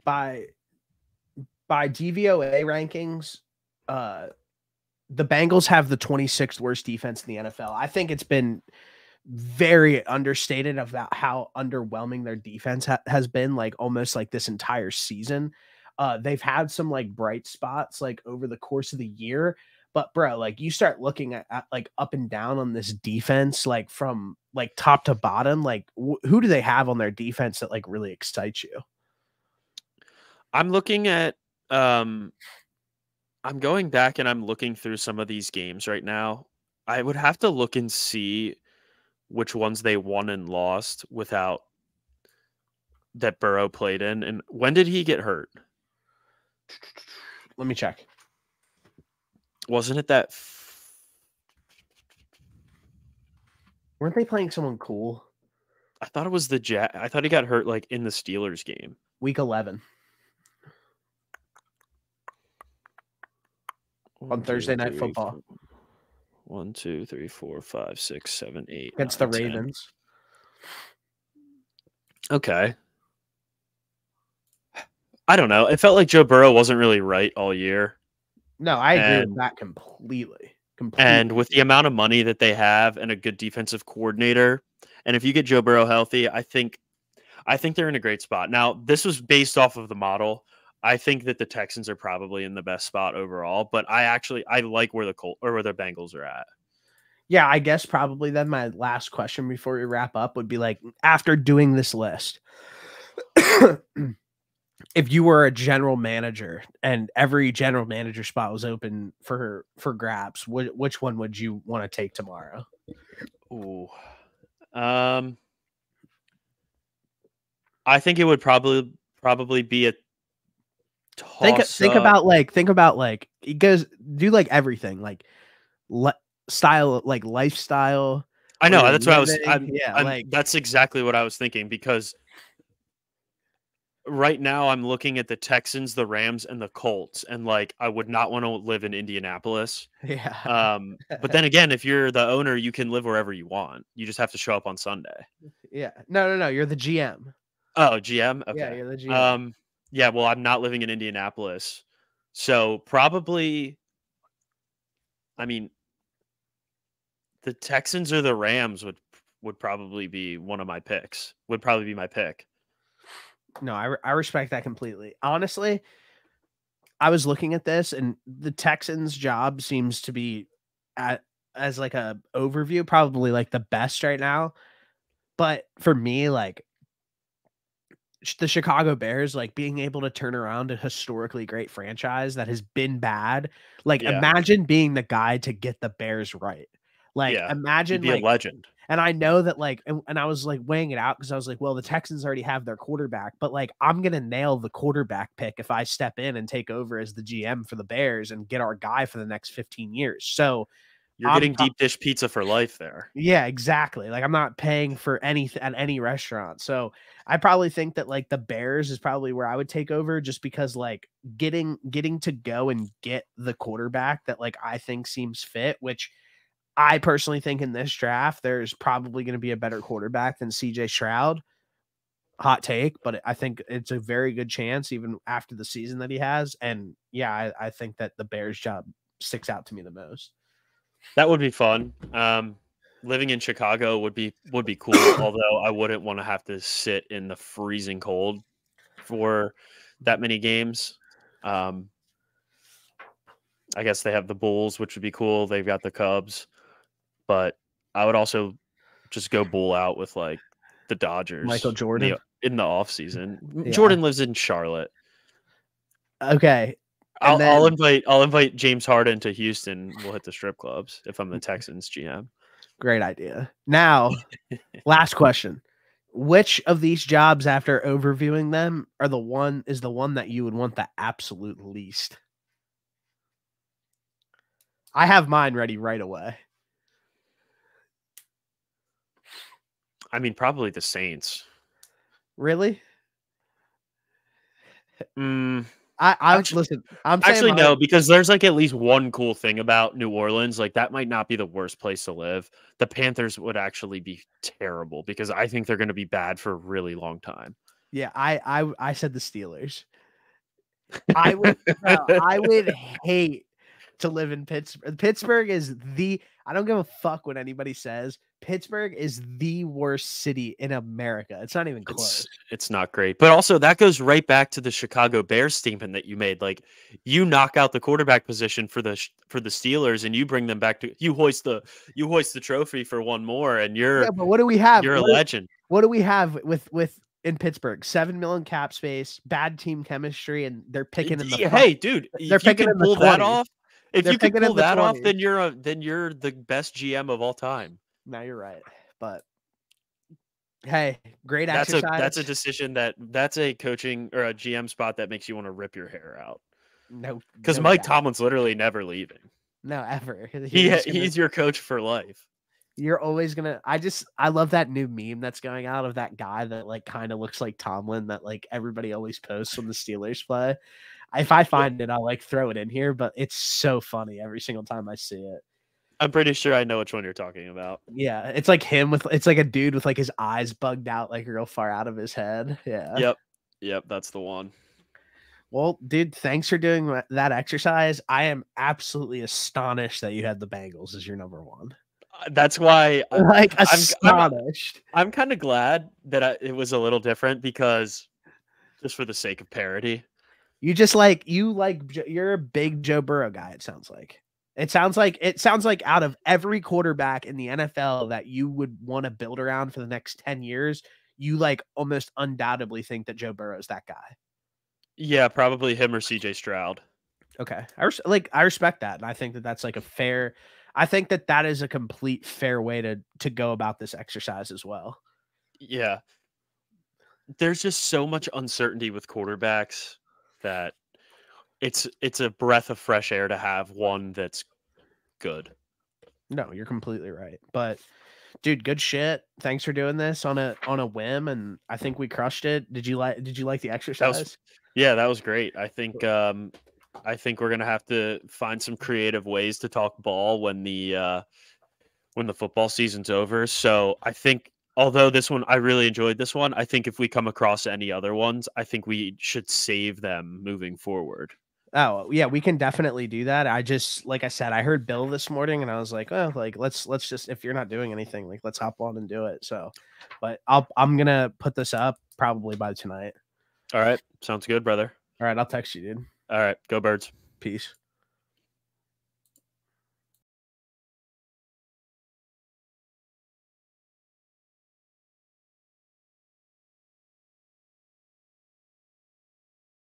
By DVOA rankings, the Bengals have the 26th worst defense in the NFL. I think it's been very understated about how underwhelming their defense has been, like almost like this entire season. They've had some like bright spots like over the course of the year, but bro, like you start looking at like up and down on this defense, like from like top to bottom, like who do they have on their defense that like really excites you? I'm looking at I'm going back and I'm looking through some of these games right now. I would have to look and see which ones they won and lost without that Burrow played in. And when did he get hurt? Let me check. Wasn't it that? Weren't they playing someone cool? I thought it was the I thought he got hurt like in the Steelers game. Week 11. On Thursday Night Football. 1, 2, 3, 4, 5, 6, 7, 8. Against the Ravens. 10. Okay. I don't know. It felt like Joe Burrow wasn't really right all year. No, I agree with that completely. And with the amount of money that they have and a good defensive coordinator, and if you get Joe Burrow healthy, I think they're in a great spot. Now, this was based off of the model. I think that the Texans are probably in the best spot overall, but I like where the Bengals are at. Yeah, I guess probably then my last question before we wrap up would be like, after doing this list, if you were a general manager and every general manager spot was open for grabs, which one would you want to take tomorrow? Ooh. I think it would probably be a think about like it goes do like everything like style, like lifestyle. I know that's what that's exactly what I was thinking, because right now I'm looking at the Texans, the Rams, and the Colts, and like I would not want to live in Indianapolis. Yeah. But then again, if you're the owner, you can live wherever you want. You just have to show up on Sunday. Yeah. No. You're the GM. Oh, GM? Okay. Yeah, you're the GM. Yeah, well, I'm not living in Indianapolis. So probably, I mean, the Texans or the Rams would probably be one of my picks. Would probably be my pick. No, I respect that completely. Honestly, I was looking at this and the Texans job seems to be as like a overview, probably like the best right now. But for me, like the Chicago Bears, like being able to turn around a historically great franchise that has been bad. Like imagine being the guy to get the Bears right. Like imagine be a legend. And I know that like, and I was like weighing it out because I was like, well, the Texans already have their quarterback, but like I'm going to nail the quarterback pick if I step in and take over as the GM for the Bears and get our guy for the next 15 years. So you're getting deep dish pizza for life there. Yeah, exactly. Like I'm not paying for anything at any restaurant. So I probably think that like the Bears is probably where I would take over, just because like getting to go and get the quarterback that like I think seems fit, which I personally think in this draft, there's probably going to be a better quarterback than CJ Stroud. Hot take, but I think it's a very good chance even after the season that he has. And yeah, I think that the Bears job sticks out to me the most. That would be fun. Living in Chicago would be cool, although I wouldn't want to have to sit in the freezing cold for that many games. I guess they have the Bulls, which would be cool. They've got the Cubs. But I would also just go bull out with like the Dodgers. Michael Jordan in the off season. Yeah. Jordan lives in Charlotte. Okay. I'll invite James Harden to Houston. We'll hit the strip clubs if I'm the Texans GM. Great idea. Now, last question. Which of these jobs, after overviewing them, is the one that you would want the absolute least? I have mine ready right away. I mean, probably the Saints. Really? Mm, I actually, listen. I'm saying actually, mine. no, because there's like at least one cool thing about New Orleans. Like that might not be the worst place to live. The Panthers would actually be terrible because I think they're going to be bad for a really long time. Yeah, I said the Steelers. I would, bro, I would hate to live in Pittsburgh. Pittsburgh is the, I don't give a fuck what anybody says. Pittsburgh is the worst city in America. It's not even close. It's not great. But also that goes right back to the Chicago Bears statement that you made. Like you knock out the quarterback position for the Steelers and you bring them back to you hoist the trophy for one more and Yeah, but what do we have? you're a legend. What do we have with in Pittsburgh? 7 million cap space, bad team chemistry, and they're picking in the Hey, dude, they're if you picking can in the pull that 20s. off, if They're you can picking pull in the that off, 20s. then you're the best GM of all time. Now you're right. But hey, great That's exercise. a decision that's a coaching or a GM spot that makes you want to rip your hair out. No, Because no Mike doubt. Tomlin's literally never leaving. No, ever. He's your coach for life. You're always gonna. I love that new meme that's going out of that guy that like kind of looks like Tomlin that like everybody always posts when the Steelers play. If I find it, I'll like throw it in here, but it's so funny every single time I see it. I'm pretty sure I know which one you're talking about. Yeah, it's like him with it's like a dude with like his eyes bugged out like real far out of his head. Yeah. Yep, that's the one. Well, dude, thanks for doing that exercise. I am absolutely astonished that you had the Bengals as your number one. That's why Like astonished. I'm kind of glad that it was a little different because just for the sake of parody. You're a big Joe Burrow guy. It sounds like out of every quarterback in the NFL that you would want to build around for the next 10 years, you like almost undoubtedly think that Joe Burrow is that guy. Yeah, probably him or CJ Stroud. Okay. I respect that. And I think that that's like I think that that is a complete fair way to go about this exercise as well. Yeah. There's just so much uncertainty with quarterbacks that it's a breath of fresh air to have one that's good. No, you're completely right. But dude, good shit. Thanks for doing this on a whim, and I think we crushed it. Did you like the exercise? That was great. I think we're gonna have to find some creative ways to talk ball when the football season's over. So I think although this one I really enjoyed this one, I think if we come across any other ones, I think we should save them moving forward. Oh, yeah, we can definitely do that. I just like I said, I heard Bill this morning and I was like, "Oh, like let's just if you're not doing anything, like let's hop on and do it." So, but I'm going to put this up probably by tonight. All right. Sounds good, brother. All right, I'll text you, dude. All right. Go Birds. Peace.